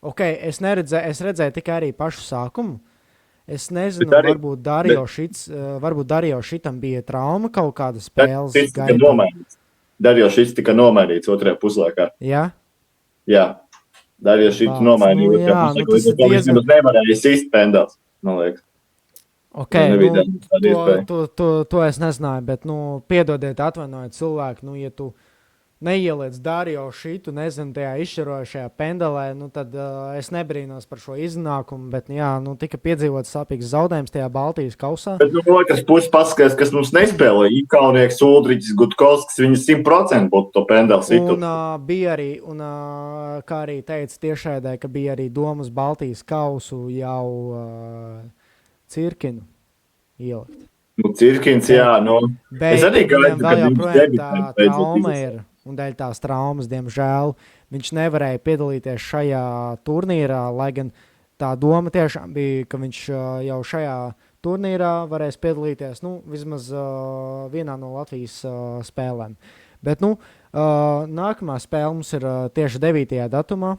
Ok, es redzēju tikai arī pašu sākumu. Es nezinu, varbūt Dario šitam bija trauma kaut kāda spēles gaitā. Dario šits tika nomainīts otrajā puslaikā. Jā? Jā. Dario šits nomainīja otrajā puslaikā. Viņš nevarēja sist pendels, man liekas. Ok, to es nezināju, bet, piedodiet, atvainojiet cilvēku, ja tu neieliec Dario šitu, nezinu, tajā izšķirošajā pendelē, nu tad es nebrīnos par šo iznākumu, bet, jā, nu tika piedzīvots sāpīgs zaudējums tajā Baltijas kausā. Bet, nu, otrs puses paskatās, kas mums nespēlē. Ikaunieks, Uldriķis, Gutkovskis, viņi 100% būtu to pendeli situ. Un bija arī, kā arī teica tiešraidē, ka bija arī domas Baltijas kausu jau Cirkinu ielikt. Nu, Cirkins, jā, nu. Bet es arī gaidu, vēl joprojām tā trauma ir, un dēļ tās traumas, diemžēl, viņš nevarēja piedalīties šajā turnīrā, lai gan tā doma tiešām bija, ka viņš jau šajā turnīrā varēs piedalīties, nu, vismaz vienā no Latvijas spēlēm. Bet, nu, nākamā spēle mums ir tieši 9. datumā,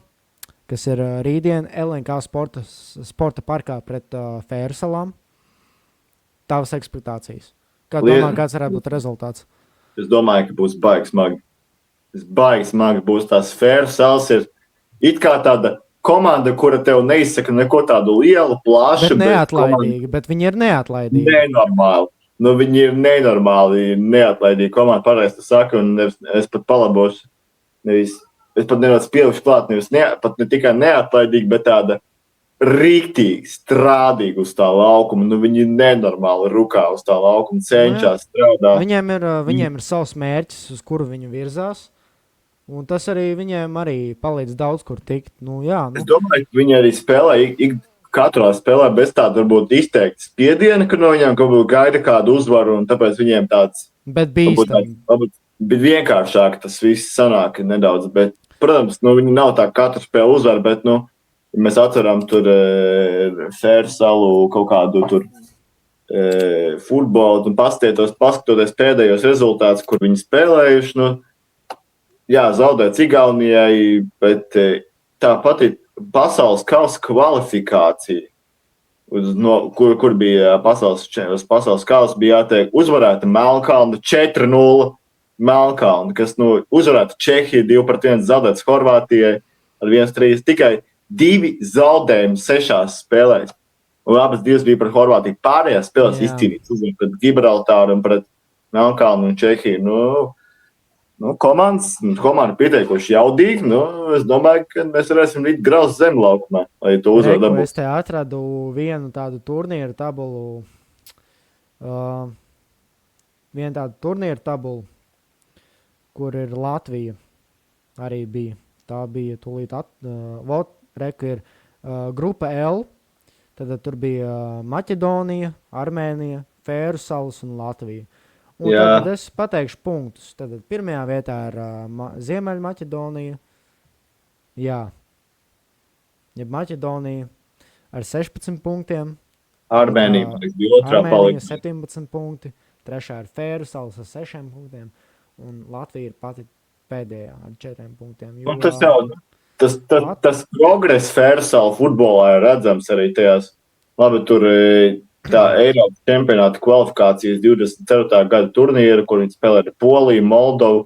kas ir rītdien LNK sporta parkā pret Fēru salām. Tavas ekspektācijas. Kā domā, kāds varētu būt rezultāts? Es domāju, ka būs baigi smagi. Baigi smagi būs tās Fēru salas. Ir it kā tāda komanda, kura tev neizsaka neko tādu lielu, plašu. Bet neatlaidīgi, bet viņi ir neatlaidīgi. Nenormāli. Nu, viņi ir neatlaidīgi komanda, pareizi tu saki, un es pat palabošu. Es pat nevaru pielikšu klāt, pat ne tikai neatlaidīgi, bet tāda rīktīgi, strādīgi uz tā laukuma. Nu, viņi nenormāli rukā uz tā laukuma, cenšas strādāt. Viņiem ir savs mērķis, uz kuru viņi virzās. Un tas arī viņiem arī palīdz daudz kur tikt. Nu, jā, nu. Es domāju, ka viņi arī spēlē, katrā spēlē bez tāda varbūt izteikti spiediena, ka no viņiem kaut būtu gaida kādu uzvaru, un tāpēc viņiem tāds... Bet bīstami. Bet vienkāršāk tas viss sanāk nedaudz. Bet, protams, nu, viņi nav tā katru spēli uzvar, bet, nu, mēs atceram tur Fēru salu kaut kādu tur futbolu un paskatoties pēdējos rezultātus, kur viņi spēlējuši. Nu, jā, zaudēts Igaunijai, bet tāpat ir pasaules kausa kvalifikācija, kur bija pasaules kausa, bija jātiek uzvarēta Melnkalna 4-0 Melnkalna, kas uzvarēta Čehija 2-1, zaudēts Horvātijai ar 1-3, tikai 2 zaudējumi 6 spēlēs. Un abas divas bija pret Horvātiju. Pārējās spēlēs izcīnīts uzvaru pret Gibraltāru un pret Melnkalnu un Čehiju. Komanda pieteikuši jaudīgi. Es domāju, ka mēs varēsim rīt grauz zem laukumā, lai to uzvaru dabūtu. Es te atradu vienu tādu turnīru tabulu. Vienu tādu turnīru tabulu, kur ir Latvija arī bija. Tā bija tūlīt Reku ir grupa L, tad tur bija Maķedonija, Armēnija, Fēru salas un Latvija. Un tad es pateikšu punktus. Tad pirmajā vietā ir Ziemeļmaķedonija. Jā. Jeb Maķedonija ar 16 punktiem. Armēnija bija otrā palika. 17 punkti. Trešā ir Fēru salas ar 6 punktiem. Un Latvija ir pati pēdējā ar 4 punktiem. Tas progress Fēru salu futbolā ir redzams arī tajās. Labi, tur tā Eiropas čempionāta kvalifikācijas 24. gada turnīra, kur viņi spēlē ar Poliju, Moldovu,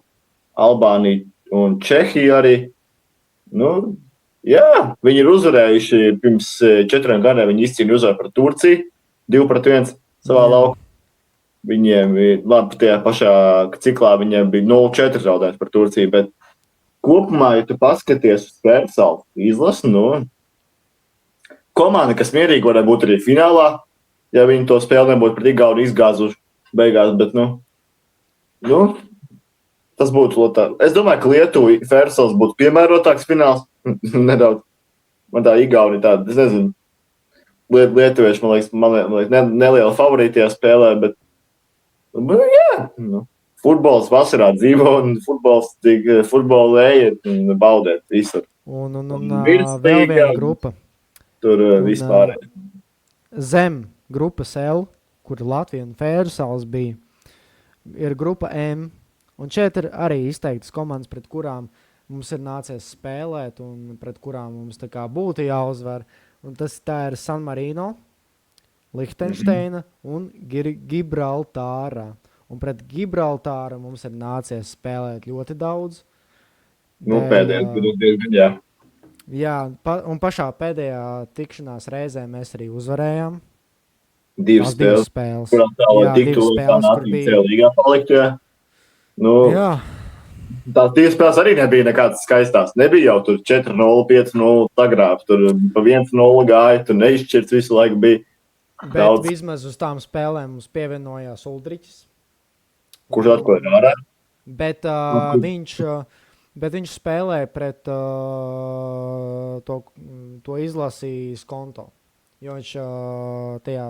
Albāniju un Čehiju arī. Viņi ir uzvarējuši pirms 4 gadiem. Viņi izcīnīja uzvaru par Turciju 2-1 savā laukumā. Viņiem labi, tajā pašā ciklā viņiem bija 0-4 zaudējums par Turciju, bet kopumā, ja tu paskaties uz Fēru salu izlasi, komanda, kas mierīgi varētu būt arī finālā, ja viņi to spēli nebūtu pret Igauniju izgāzuši beigās, bet, tas būtu tā. Es domāju, ka Lietuva Fēru salas būtu piemērotāks fināls, nedaudz. Man tā Igaunija tāda, es nezinu, lietuvieši, man liekas, neliela favorītajā spēlē, bet, futbols vasarā dzīvo un futbolu ejiet un baudiet visur. Un vēl viena grupa. Tur vispār. Zem grupas L, kur Latvija un Fēru salas bija, ir grupa M. Un šeit ir arī izteiktas komandas, pret kurām mums ir nācies spēlēt un pret kurām mums tā kā būtu jāuzvar. Un tā ir San Marino, Lihtenšteina un Gibraltāra. Un pret Gibraltāru mums ir nācies spēlēt ļoti daudz. Pēdējais būs diezgan, jā. Jā, un pašā pēdējā tikšanās reizē mēs arī uzvarējām. Divas spēles. Kurām tālāk tiktu tā nācija līgā palikt, jā. Jā. Tās divas spēles arī nebija nekādas skaistās. Nebija jau tur 4-0, 5-0 sagrābs. Tur pa 1-0 gāja, tur neizšķirts visu laiku bija. Bet daudz. Vismaz uz tām spēlēm mums pievienojās Uldriķis. Kurš atklāja ārā? Bet viņš spēlēja pret to izlasīs konto. Jo viņš tajā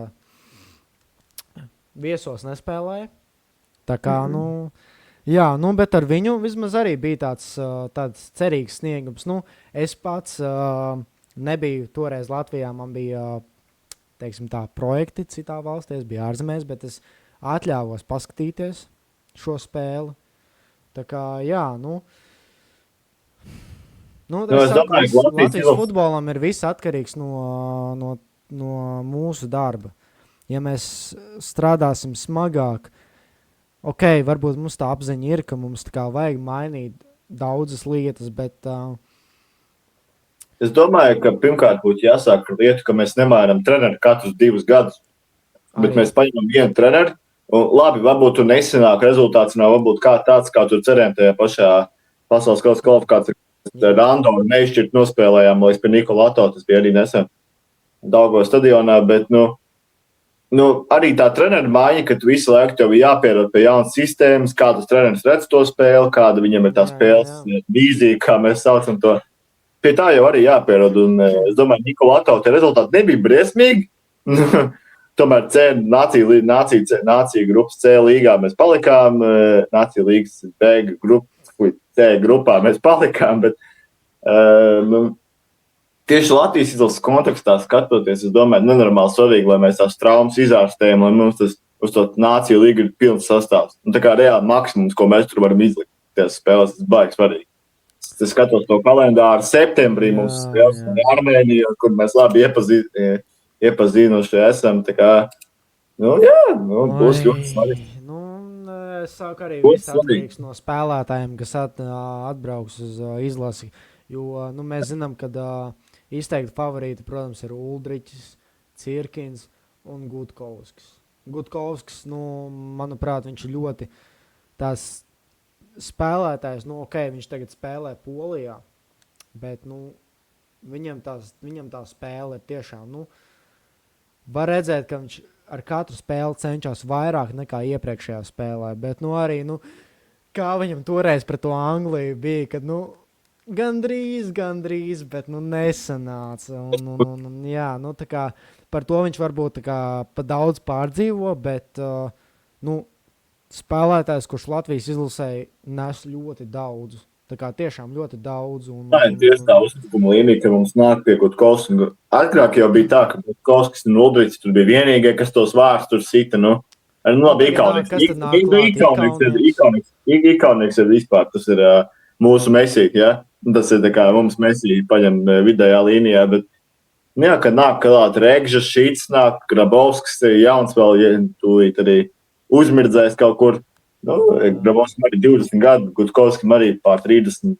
viesos nespēlēja. Tā kā, jā, bet ar viņu vismaz arī bija tāds cerīgs sniegums. Es pats nebiju toreiz Latvijā, man bija, teiksim tā, projekti citā valstī, es biju ārzemēs, bet es atļāvos paskatīties šo spēli. Tā kā, jā, es saku, Latvijas futbolam ir viss atkarīgs no mūsu darba. Ja mēs strādāsim smagāk, varbūt mums tā apziņa ir, ka mums tā kā vajag mainīt daudzas lietas, bet... Es domāju, ka pirmkārt būtu jāsāk ar lietu, ka mēs nemainām treneri katrus 2 gadus, bet mēs paņemam vienu treneri, un labi, varbūt tur nesanāk rezultāts nav varbūt kā tāds, kā tur cerējām tajā pašā pasaules kausa kvalifikācijā. Randomu neizšķirt nospēlējām līdz pie Nikolato, tas bija arī nesen Daugavas stadionā, bet, arī tā treneru māja, ka tu visu laiku tev jāpierod pie jaunas sistēmas, kā tas treneris redz to spēli, kāda viņam ir tā spēles vīzija, kā mēs saucam to. Pie tā jau arī jāpierod, un es domāju, Nikolato tie rezultāti nebija briesmīgi. Tomēr nācija grupas C līgā mēs palikām, nācija līgas C grupā mēs palikām, bet tieši Latvijas izlases kontekstā skatoties, es domāju, nenormāli svarīgi, lai mēs tās traumas izārstējam, lai mums tas uz to nāciju līgu ir pilns sastāvs. Un tā kā reāli maksimums, ko mēs tur varam izlikt tās spēles, tas baigi svarīgi. Es skatos to kalendāru, septembrī mums spēles Armēnija, kur mēs labi iepazīnuši esam, tā kā, būs ļoti svarīgi. Es saku arī viss atkarīgs no spēlētājiem, kas atbrauks uz izlasi, jo, mēs zinām, ka izteikti favorīti, protams, ir Uldriķis, Cirkins un Gutkovskis. Gutkovskis, manuprāt, viņš ir ļoti tās spēlētājs, viņš tagad spēlē Polijā, bet, viņam tā spēle ir tiešām, var redzēt, ka viņš ar katru spēli cenšas vairāk nekā iepriekšējā spēlē, bet, arī, kā viņam toreiz pret to Angliju bija, kad, gandrīz, bet, nesanāca, jā, tā kā par to viņš varbūt tā kā pa daudz pārdzīvo, bet, spēlētājs, kurš Latvijas izlasēja, nes ļoti daudz. Tā kā tiešām ļoti daudz. Tā ir tieši tā uzticama līnija, ka mums nāk pie Gutkovskis. Agrāk jau bija tā, ka Gutkovskis un Uldriķis tur bija vienīgie, kas tos vārds tur sita. Labi, Ikaunieks ir vispār, tas ir mūsu Messi, ja? Tas ir tā kā mums Messi paņem vidējā līnijā, bet, kad nāk klāt Regžas, Šīts nāk, Grabovskis ir jauns vēl, ja tūlīt arī uzmirdzēs kaut kur. Grabovskim arī 20 gadu, Gutkovskim arī pār 30.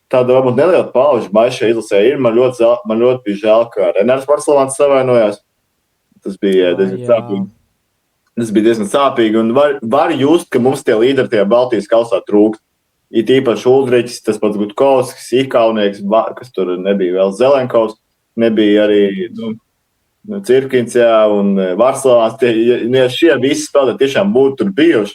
Tāda varbūt neliela pauža maišā izlasē ir. Man ļoti bija žēl, ka Renārs Varslavāns savainojās. Tas bija diezgan sāpīgi. Un var just, ka mums tie līderi tajā Baltijas kausā trūkst. It īpaši Uldriķis, tas pats Gutkovskis, Ikaunieks, kas tur nebija vēl Zelenkovs, nebija arī... Cirkins, un Varslavāns, šie visi spēlētāji tiešām būtu tur bijuši.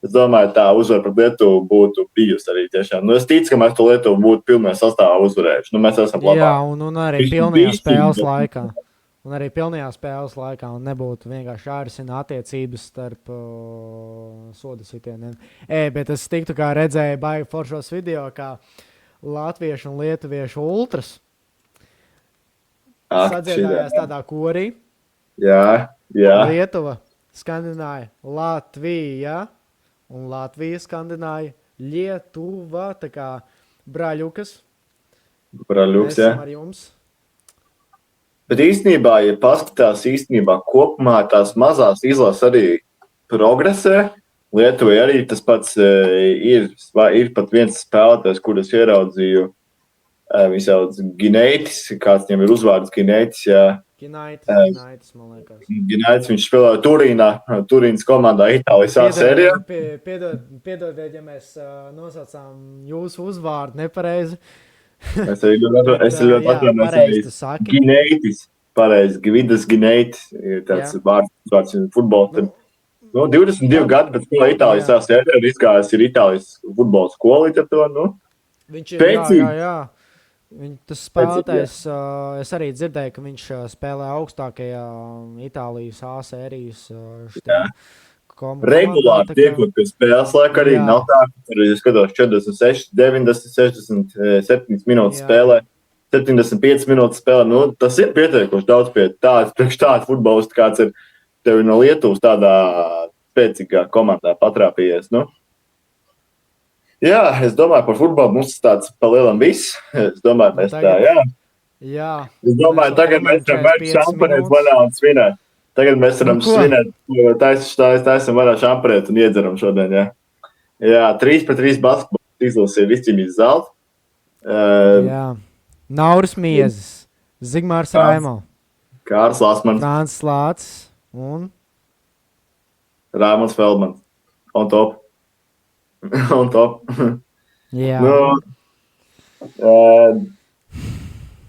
Es domāju, tā uzvara pret Lietuvu būtu bijusi arī tiešām. Es ticu, ka mēs to Lietuvu būtu pilnajā sastāvā uzvarējuši. Mēs esam labāk. Jā, un arī pilnajā spēles laikā. Un nebūtu vienkārši jārisina attiecības starp soda sitieniem. Bet es tiktu kā redzēju baigi foršos video, kā latviešu un lietuviešu ultras sadziedājās tādā korī. Jā. Lietuva skandināja Latvija un Latvija skandināja Lietuva, tā kā braļukas. Braļuks, jā. Ar jums. Bet īstenībā, ja paskatās kopumā tās mazās izlases arī progresē, Lietuvai arī tas pats ir pat viens spēlētājs, kurus ieraudzīju. Viņš sauc Gineitis, kāds viņam ir uzvārds Gineitis, jā. Ginaitis, man liekas. Ginaitis, viņš spēlēja Turīnas komandā Itālijas A sērijā. Piedodiet, ja mēs nosaucām jūsu uzvārdu nepareizi. Es ļoti atvainojos. Ginaitis, pareizi, Gvidas Ginaitis, ir tāds vārds futbola. 22 gadi pēc to Itālijas A sērijā ir izgājis ir Itālijas futbola skola līdz ar to, Viņš ir, jā. Tas spēlētājs, es arī dzirdēju, ka viņš spēlē augstākajā Itālijas A sērijas regulāri tiekot pie spēles laika arī nav tā, ka es skatos 46, 90, 67 minūtes spēlē, 75 minūtes spēlē, tas ir pietiekoši daudz priekš tādu futbolistu, kāds ir tevi no Lietuvas tādā spēcīgā komandā patrāpījies, Jā, es domāju, par futbolu mums tāds pa lielam viss. Es domāju, mēs Jā. Es domāju, tagad mēs varam šampanēt vaļā un svinēt. Tagad mēs varam svinēt, taisam vaļā šampanēt un iedzeram šodien, Jā, 3-3 basketbols izlasīja izcīnījis zeltu. Jā. Nauris Miezis, Zigmārs Raimo. Kārs Lasmans. Frāns Lācis un Raimonds Feldmans. On top. Jā.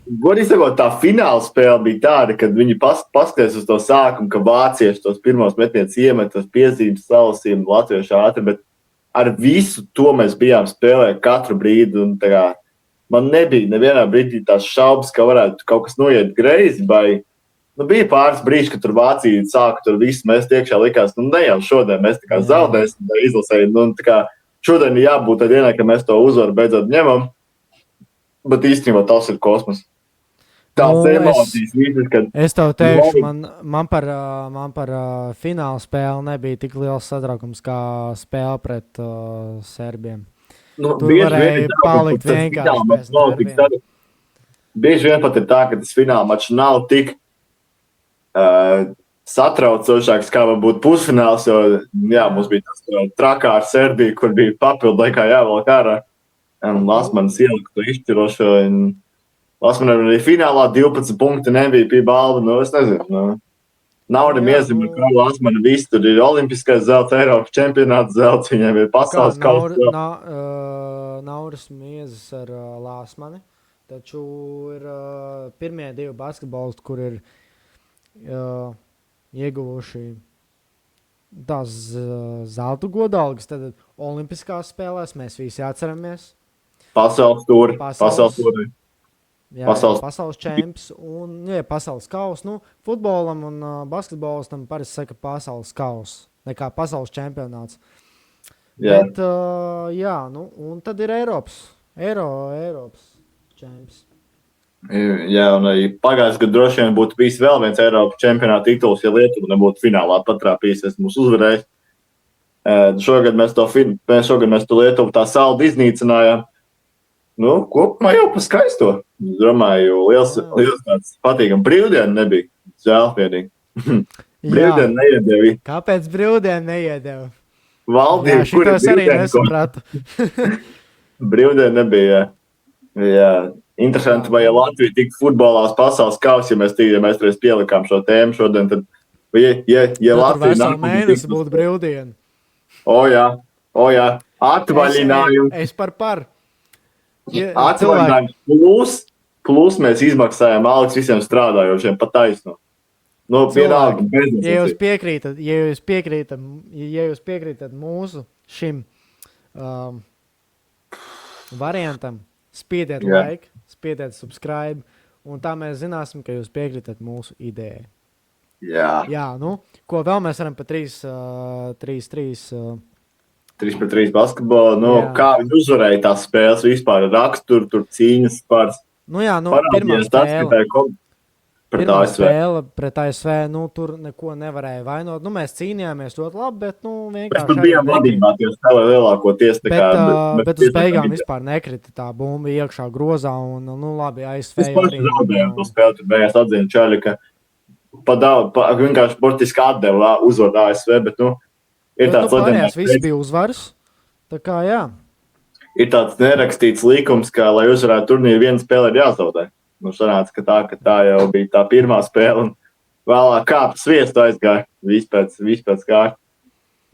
Godīgi sakot, tā fināla spēle bija tāda, kad viņi paskatījās uz to sākumu, ka vācieši tos pirmos metienus iemet, tos piezīmes salasījumu latviešu ātri, bet ar visu to mēs bijām spēlējuši katru brīdi. Un, man nebija nevienā brīdī tās šaubas, ka varētu kaut kas noiet greizi, vai bija pāris brīži, kad tur Vācija sāka tur visu mest iekšā, likās, ne jau šodien mēs zaudēsim, izlasēju, šodien ir jābūt tā dienai, ka mēs to uzvaru beidzot ņemam, bet īstenībā tas ir kosmos. Tās emocijas visas, kad... Es tev teikšu, man par fināla spēli nebija tik liels satraukums kā spēle pret serbiem. Tur varēja palikt vienkārši bez nerviem. Bieži vien pat ir tā, ka tas fināla mačs nav tik satraucošāks, kā varbūt pusfināls, jo mums bija tas trakā ar Serbiju, kur bija papildu laikā jāvelk ārā. Lasmanis ielika to izšķirošo. Lasmanim arī finālā 12 punkti MVP balva. Es nezinu. Nauda Miezim ar Karlu Lasmanu viss. Tur ir olimpiskais zelts, Eiropas čempionāts zelts, viņiem ir pasaules kausa. Naudas Miezis ar Lasmani. Taču ir pirmie divi basketbolisti, kur ir ieguvuši tās zelta godalgas, tad olimpiskās spēlēs mēs visi atceramies. Pasaules tūri. Pasaules čemps un pasaules kausa. Futbolam un basketbolistam parasti saka pasaules kausa, nekā pasaules čempionāts. Bet, un tad ir Eiropas čemps. Jā, un arī pagājušajā gadā droši vien būtu bijis vēl viens Eiropas čempionāta tituls, ja Lietuva nebūtu finālā patrāpījusies, mūs uzvarējis. Šogad mēs to Lietuvu tā saldu iznīcinājām. Kopumā jau pa skaisto. Es domāju, liels tāds patīkam. Brīvdienu nebija. Žēlpiedīgi. Brīvdienu neiedevi. Kāpēc brīvdienu neiedevi? Valdība, kur ir brīvdienu? Arī nesapratu. Brīvdienu nebija, jā. Interesanti, vai Latvija tik futbolās pasaules kausa, ja mēs reiz pielikām šo tēmu šodien, tad, ja Latvija veselu mēnesi būtu brīvdiena. O jā, atvaļinājumi. Es par. Atvaļinājumi plus mēs izmaksājām algas visiem strādājošiem pa taisno. Vienalga beznes. Ja jūs piekrītat mūsu šim variantam, spiediet like, spiediet subscribe, un tā mēs zināsim, ka jūs piekrītat mūsu idejai. Jā, ko vēl mēs varam pa 3-3 3-3 basketbolu, kā viņi uzvarēja tās spēles vispār, raksturu, tur cīņas pārs. Pirmā spēle. Pirmā spēle pret ASV, tur neko nevarēja vainot. Mēs cīnījāmies ļoti labi, bet vienkārši... Mēs bijām vadībā, tie spēlē lielākoties. Bet uz beigām vispār nekrita tā bumba iekšā grozā un, labi, ASV... Es paši zaudējām to spēli, tur beigās atzina Čaļi, ka vienkārši portiski atdeva uzvaru ASV, bet, ir tāds pārējās viss bija uzvaras, tā kā, jā. Ir tāds nerakstīts līkums, ka, lai uzvarētu turnīru, viena spēle ir jāzaudē. sanāca, ka tā jau bija tā pirmā spēle, un vēlāk kāpa sviestu aizgāja, viss pēc kārtas.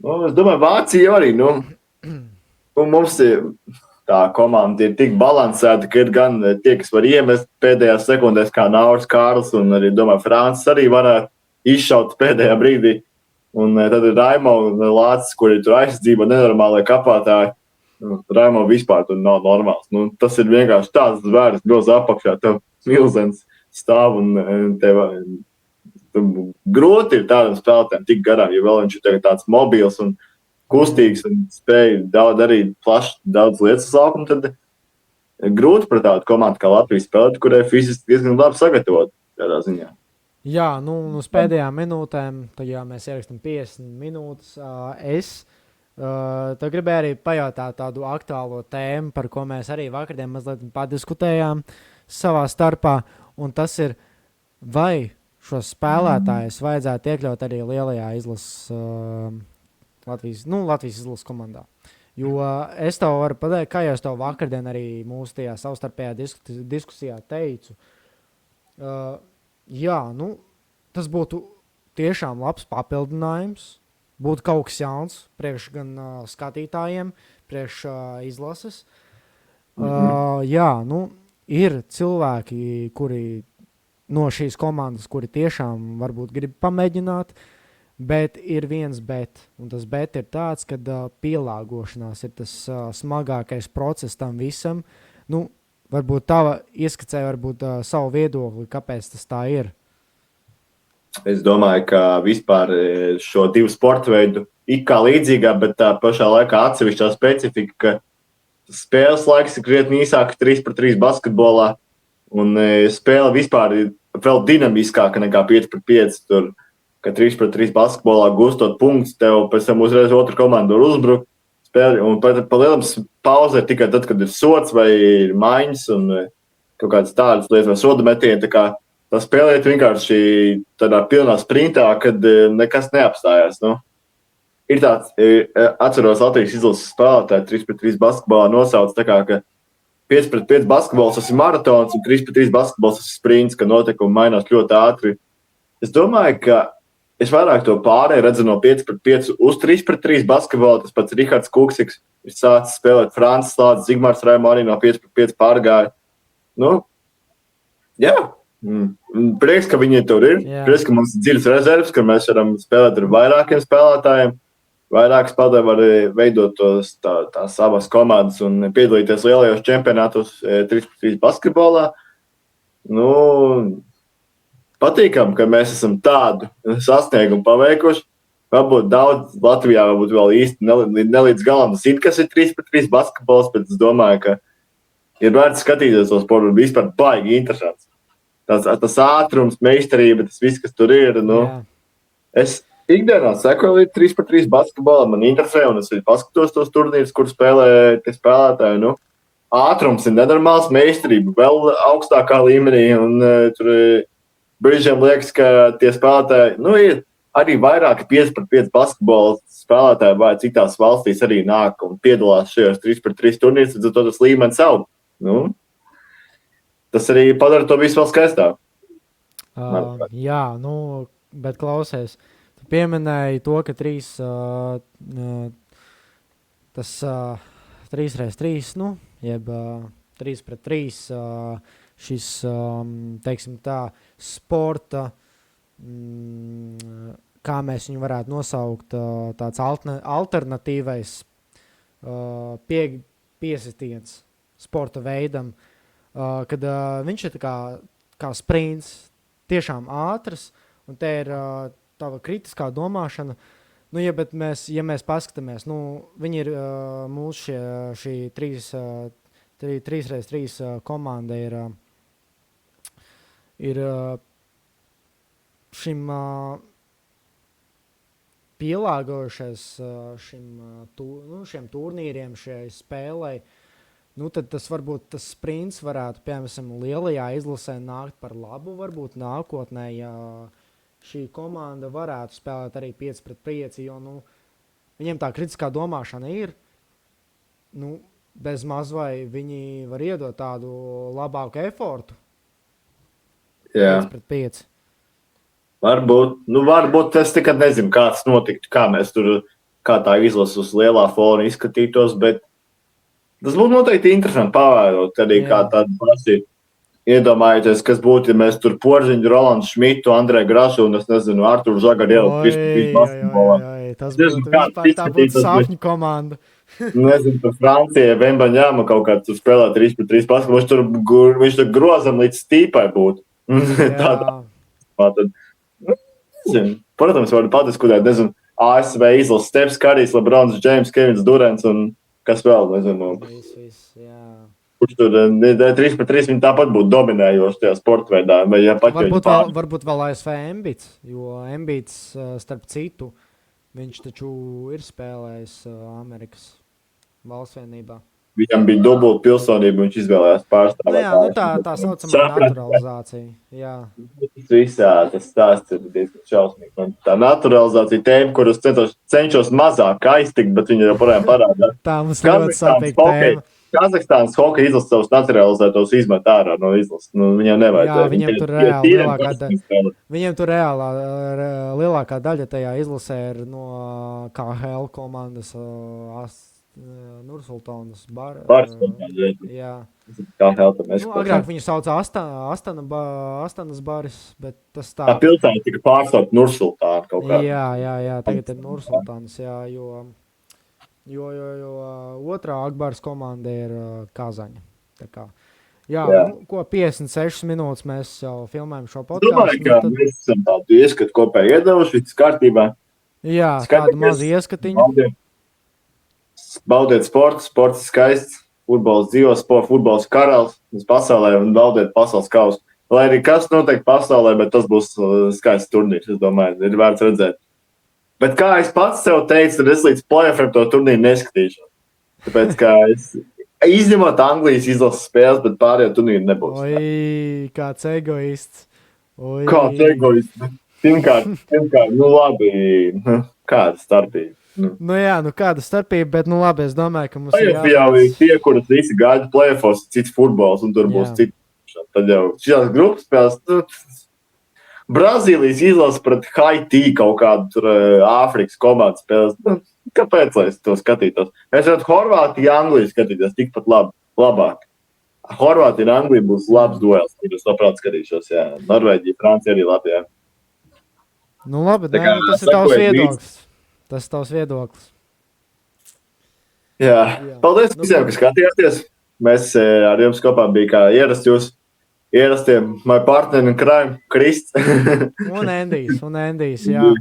Es domāju, Vācija arī, mums tā komanda ir tik balansēta, ka ir gan tie, kas var iemest pēdējās sekundēs, kā Nauris Kārls, un arī, domāju, Francis arī varētu izšaut pēdējā brīdī. Un tad ir Raimo un Lācis, kuri tur aizsardzība nenormālai kapātāji. Raimo vispār tur nav normāls. Tas ir vienkārši tāds zvērs, groza apakšā, tev milzens stāv un tev grūti ir tādam spēlētājiem tik garām, jo vēl viņš ir tāds mobils un kustīgs un spēj darīt daudz lietas uz laukuma, tad grūti par tādu komandu kā Latvijas spēlēt, kurai fiziski diezgan labi sagatavot tādā ziņā. Jā, uz pēdējām minūtēm, tad jā, mēs ierakstām 50 minūtes. Tad gribēju arī pajautāt tādu aktuālo tēmu, par ko mēs arī vakardien mazliet padiskutējām savā starpā, un tas ir, vai šos spēlētājus vajadzētu iekļaut arī lielajā Latvijas izlases komandā. Jo es tev varu pateikt, kā jau es tev vakardien arī mūsu tajā savstarpējā diskusijā teicu, jā, tas būtu tiešām labs papildinājums, būtu kaut kas jauns priekš gan skatītājiem, priekš izlases. Jā, ir cilvēki, kuri no šīs komandas, kuri tiešām varbūt grib pamēģināt, bet ir viens bet, un tas bet ir tāds, ka pielāgošanās ir tas smagākais process tam visam. Varbūt tava ieskicē savu viedokli, kāpēc tas tā ir. Es domāju, ka vispār šo divu sporta veidu it kā līdzīgā, bet tā pašā laikā atsevišķā specifika, ka spēles laiks ir krietni īsāks 3-3 basketbolā, un spēle vispār ir vēl dinamiskāka nekā 5-5 tur. Ka 3-3 basketbolā gūstot punktus, tev pēc tam uzreiz otra komanda var uzbrukt. Un pa lielam pauze ir tikai tad, kad ir sots vai ir maiņas un kaut kādas tādas lietas vai soda metieni. Tā spēlēt vienkārši tādā pilnā sprintā, kad nekas neapstājās. Ir tāds, atceros Latvijas izlases spēlētāji 3-3 basketbolā nosauc tā kā, ka 5-5 basketbols tas ir maratons un 3-3 basketbols tas ir sprints, ka notikumi mainās ļoti ātri. Es domāju, ka es vairāk to pārēju redzu no 5-5 uz 3-3 basketbolu. Tas pats Rihards Kuksiks ir sācis spēlēt Francis Lācis, Zigmārs Raimo arī no 5-5 pārgāja. Jā. Prieks, ka viņi tur ir. Jā. Prieks, ka mums ir dziļas rezerves, ka mēs varam spēlēt ar vairākiem spēlētājiem. Vairāk spēlētāji var veidot tās savas komandas un piedalīties lielajos čempionātos 3-3 basketbolā. Patīkam, ka mēs esam tādu sasniegumu paveikuši. Varbūt daudz Latvijā varbūt vēl īsti nelīdz galam zina, kas ir 3-3 basketbols, bet es domāju, ka ir vērts skatīties to sportu, vispār baigi interesants. Tas ātrums, meistarība, tas viss, kas tur ir. Es ikdienā sekoju līdz 3-3 basketbolam, man interesē, un es arī paskatos tos turnīrus, kur spēlē tie spēlētāji. Ātrums ir nenormāls, meistarība vēl augstākā līmenī, un tur brīžiem liekas, ka tie spēlētāji, ir arī vairāki 5-5 basketbola spēlētāji vai citās valstīs arī nāk un piedalās šajos 3-3 turnīros, tad tas līmenis aug. Tas arī padara to visu vēl skaistāk. Jā, bet klausies, tu pieminēji to, ka 3x3, jeb 3-3 šis, teiksim tā, sporta, kā mēs viņu varētu nosaukt, tāds alternatīvais piesitiens sporta veidam, kad viņš ir kā sprints, tiešām ātrs, un te ir tava kritiskā domāšana. Bet mēs paskatāmies, viņi ir mūsu šī 3x3 komanda ir šim pielāgojušies šiem turnīriem, šai spēlei. Tad tas varbūt tas sprints varētu, piemēram, lielajā izlasē nākt par labu, varbūt nākotnē, ja šī komanda varētu spēlēt arī 5-5, jo viņiem tā kritiskā domāšana ir. Bez maz vai viņi var iedot tādu labāku efortu 5-5. Varbūt es tikai nezinu, kā tas notiktu, kā mēs tur, kā tā izlase uz lielā fona izskatītos, bet tas būtu noteikti interesanti pavērot, arī kā tāda prasība. Iedomājieties, kas būtu, ja mēs tur Porziņu, Rolandu Šmitu, Andreju Grašu un, es nezinu, Arturu Žagaru ielikt 3-3 basketbolā. Tas būtu vispār tā būtu sapņu komanda. Nezinu, tur Francijai Vembaņāma kaut kā tur spēlē 3-3 basketbolā, viņš tur grozam līdz stīpai būtu. Protams, var patiskudēt, nezinu, ASV izlases Stefs Karijs, Lebrons Džeims, Kevins Durants un kas vēl, nezinu. Kurš tur 3-3 viņi tāpat būtu dominējoši tajā sporta veidā. Varbūt vēl ASV Embits, jo Embits, starp citu, viņš taču ir spēlējis Amerikas valstsvienībā. Viņam bija dubulta pilsonība, viņš izvēlējās pārstāvēt. Tā saucamā naturalizācija. Jā. Visā tas stāsts ir diezgan šausmīgi. Tā naturalizācija tēma, kuras cenšos mazāk aiztikt, bet viņa joprojām parādās. Tā mums ļoti sāpīga tēma. Kazahstānas hokeja izlase savus naturalizētos izmet ārā no izlases. Viņam nevajadzēja. Viņiem tur lielākā daļa tajā izlasē ir no KHL komandas Nursultānas Baris. Jā. Agrāk viņu sauca Astanas Baris, bet tas tā. Tā pilsēta tika pārstāvta Nursultāna kaut kā. Jā, tagad ir Nursultānas, jā, jo otrā Akbaras komanda ir Kazaņa. Tā kā, ko 56 minūtes mēs jau filmējam šo podcastu. Domāju, ka mēs esam tādu ieskatu kopēji iedevuši, viss kārtībā. Jā, tādu mazu ieskatiņu. Baudiet sportu, sports ir skaists, futbols dzīvo, futbols karalis, mēs pasaulē un baudiet pasaules kausu. Lai arī kas notiek pasaulē, bet tas būs skaists turnīrs, es domāju, ir vērts redzēt. Bet kā es pats sev teicu, tad es līdz play-offiem to turnīru neskatīšu. Tāpēc, kā es izņemot Anglijas izlases spēles, bet pārējo turnīru nebūs. Kāds egoists. Kāds egoists. Pirmkārt, labi, kāda starpība. Kāda starpība, bet labi, es domāju, ka mums ir jābūt tie, kuras visi gaida play-offos, cits futbols, un tur būs cits. Tad jau šīs grupas spēles, Brazīlijas izlase pret Haiti kaut kādu Āfrikas komandu spēles. Kāpēc, lai es to skatītos? Es redzu, Horvātija, Anglija skatītos tikpat labāk. Horvātija un Anglija būs labs duels, kur es labprāt skatīšos, jā. Norvēģija, Francija arī labi, jā. Labi, tas ir tavs viedoklis. Tas ir tavs viedoklis. Jā. Paldies visiem, kas skatījāties. Mēs ar jums kopā bija kā ierastiem my partner in crime, Krists. un Endijs, jā.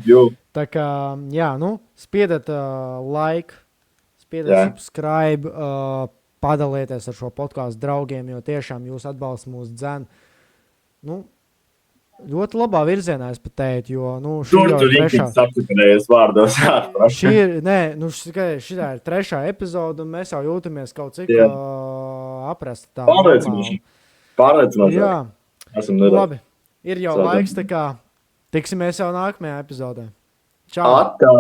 Tā kā, spiediet like, spiediet subscribe, padalieties ar šo podcastu draugiem, jo tiešām jūs atbalsts mūs dzen. Ļoti labā virzienā, es pat teiktu, jo, šī ir trešā epizode, un mēs jau jūtamies kaut cik aprasta tā. Pārliecināts. Jā, labi. Ir jau laiks, tā kā tiksimies jau nākamajā epizodē. Čau! Atā!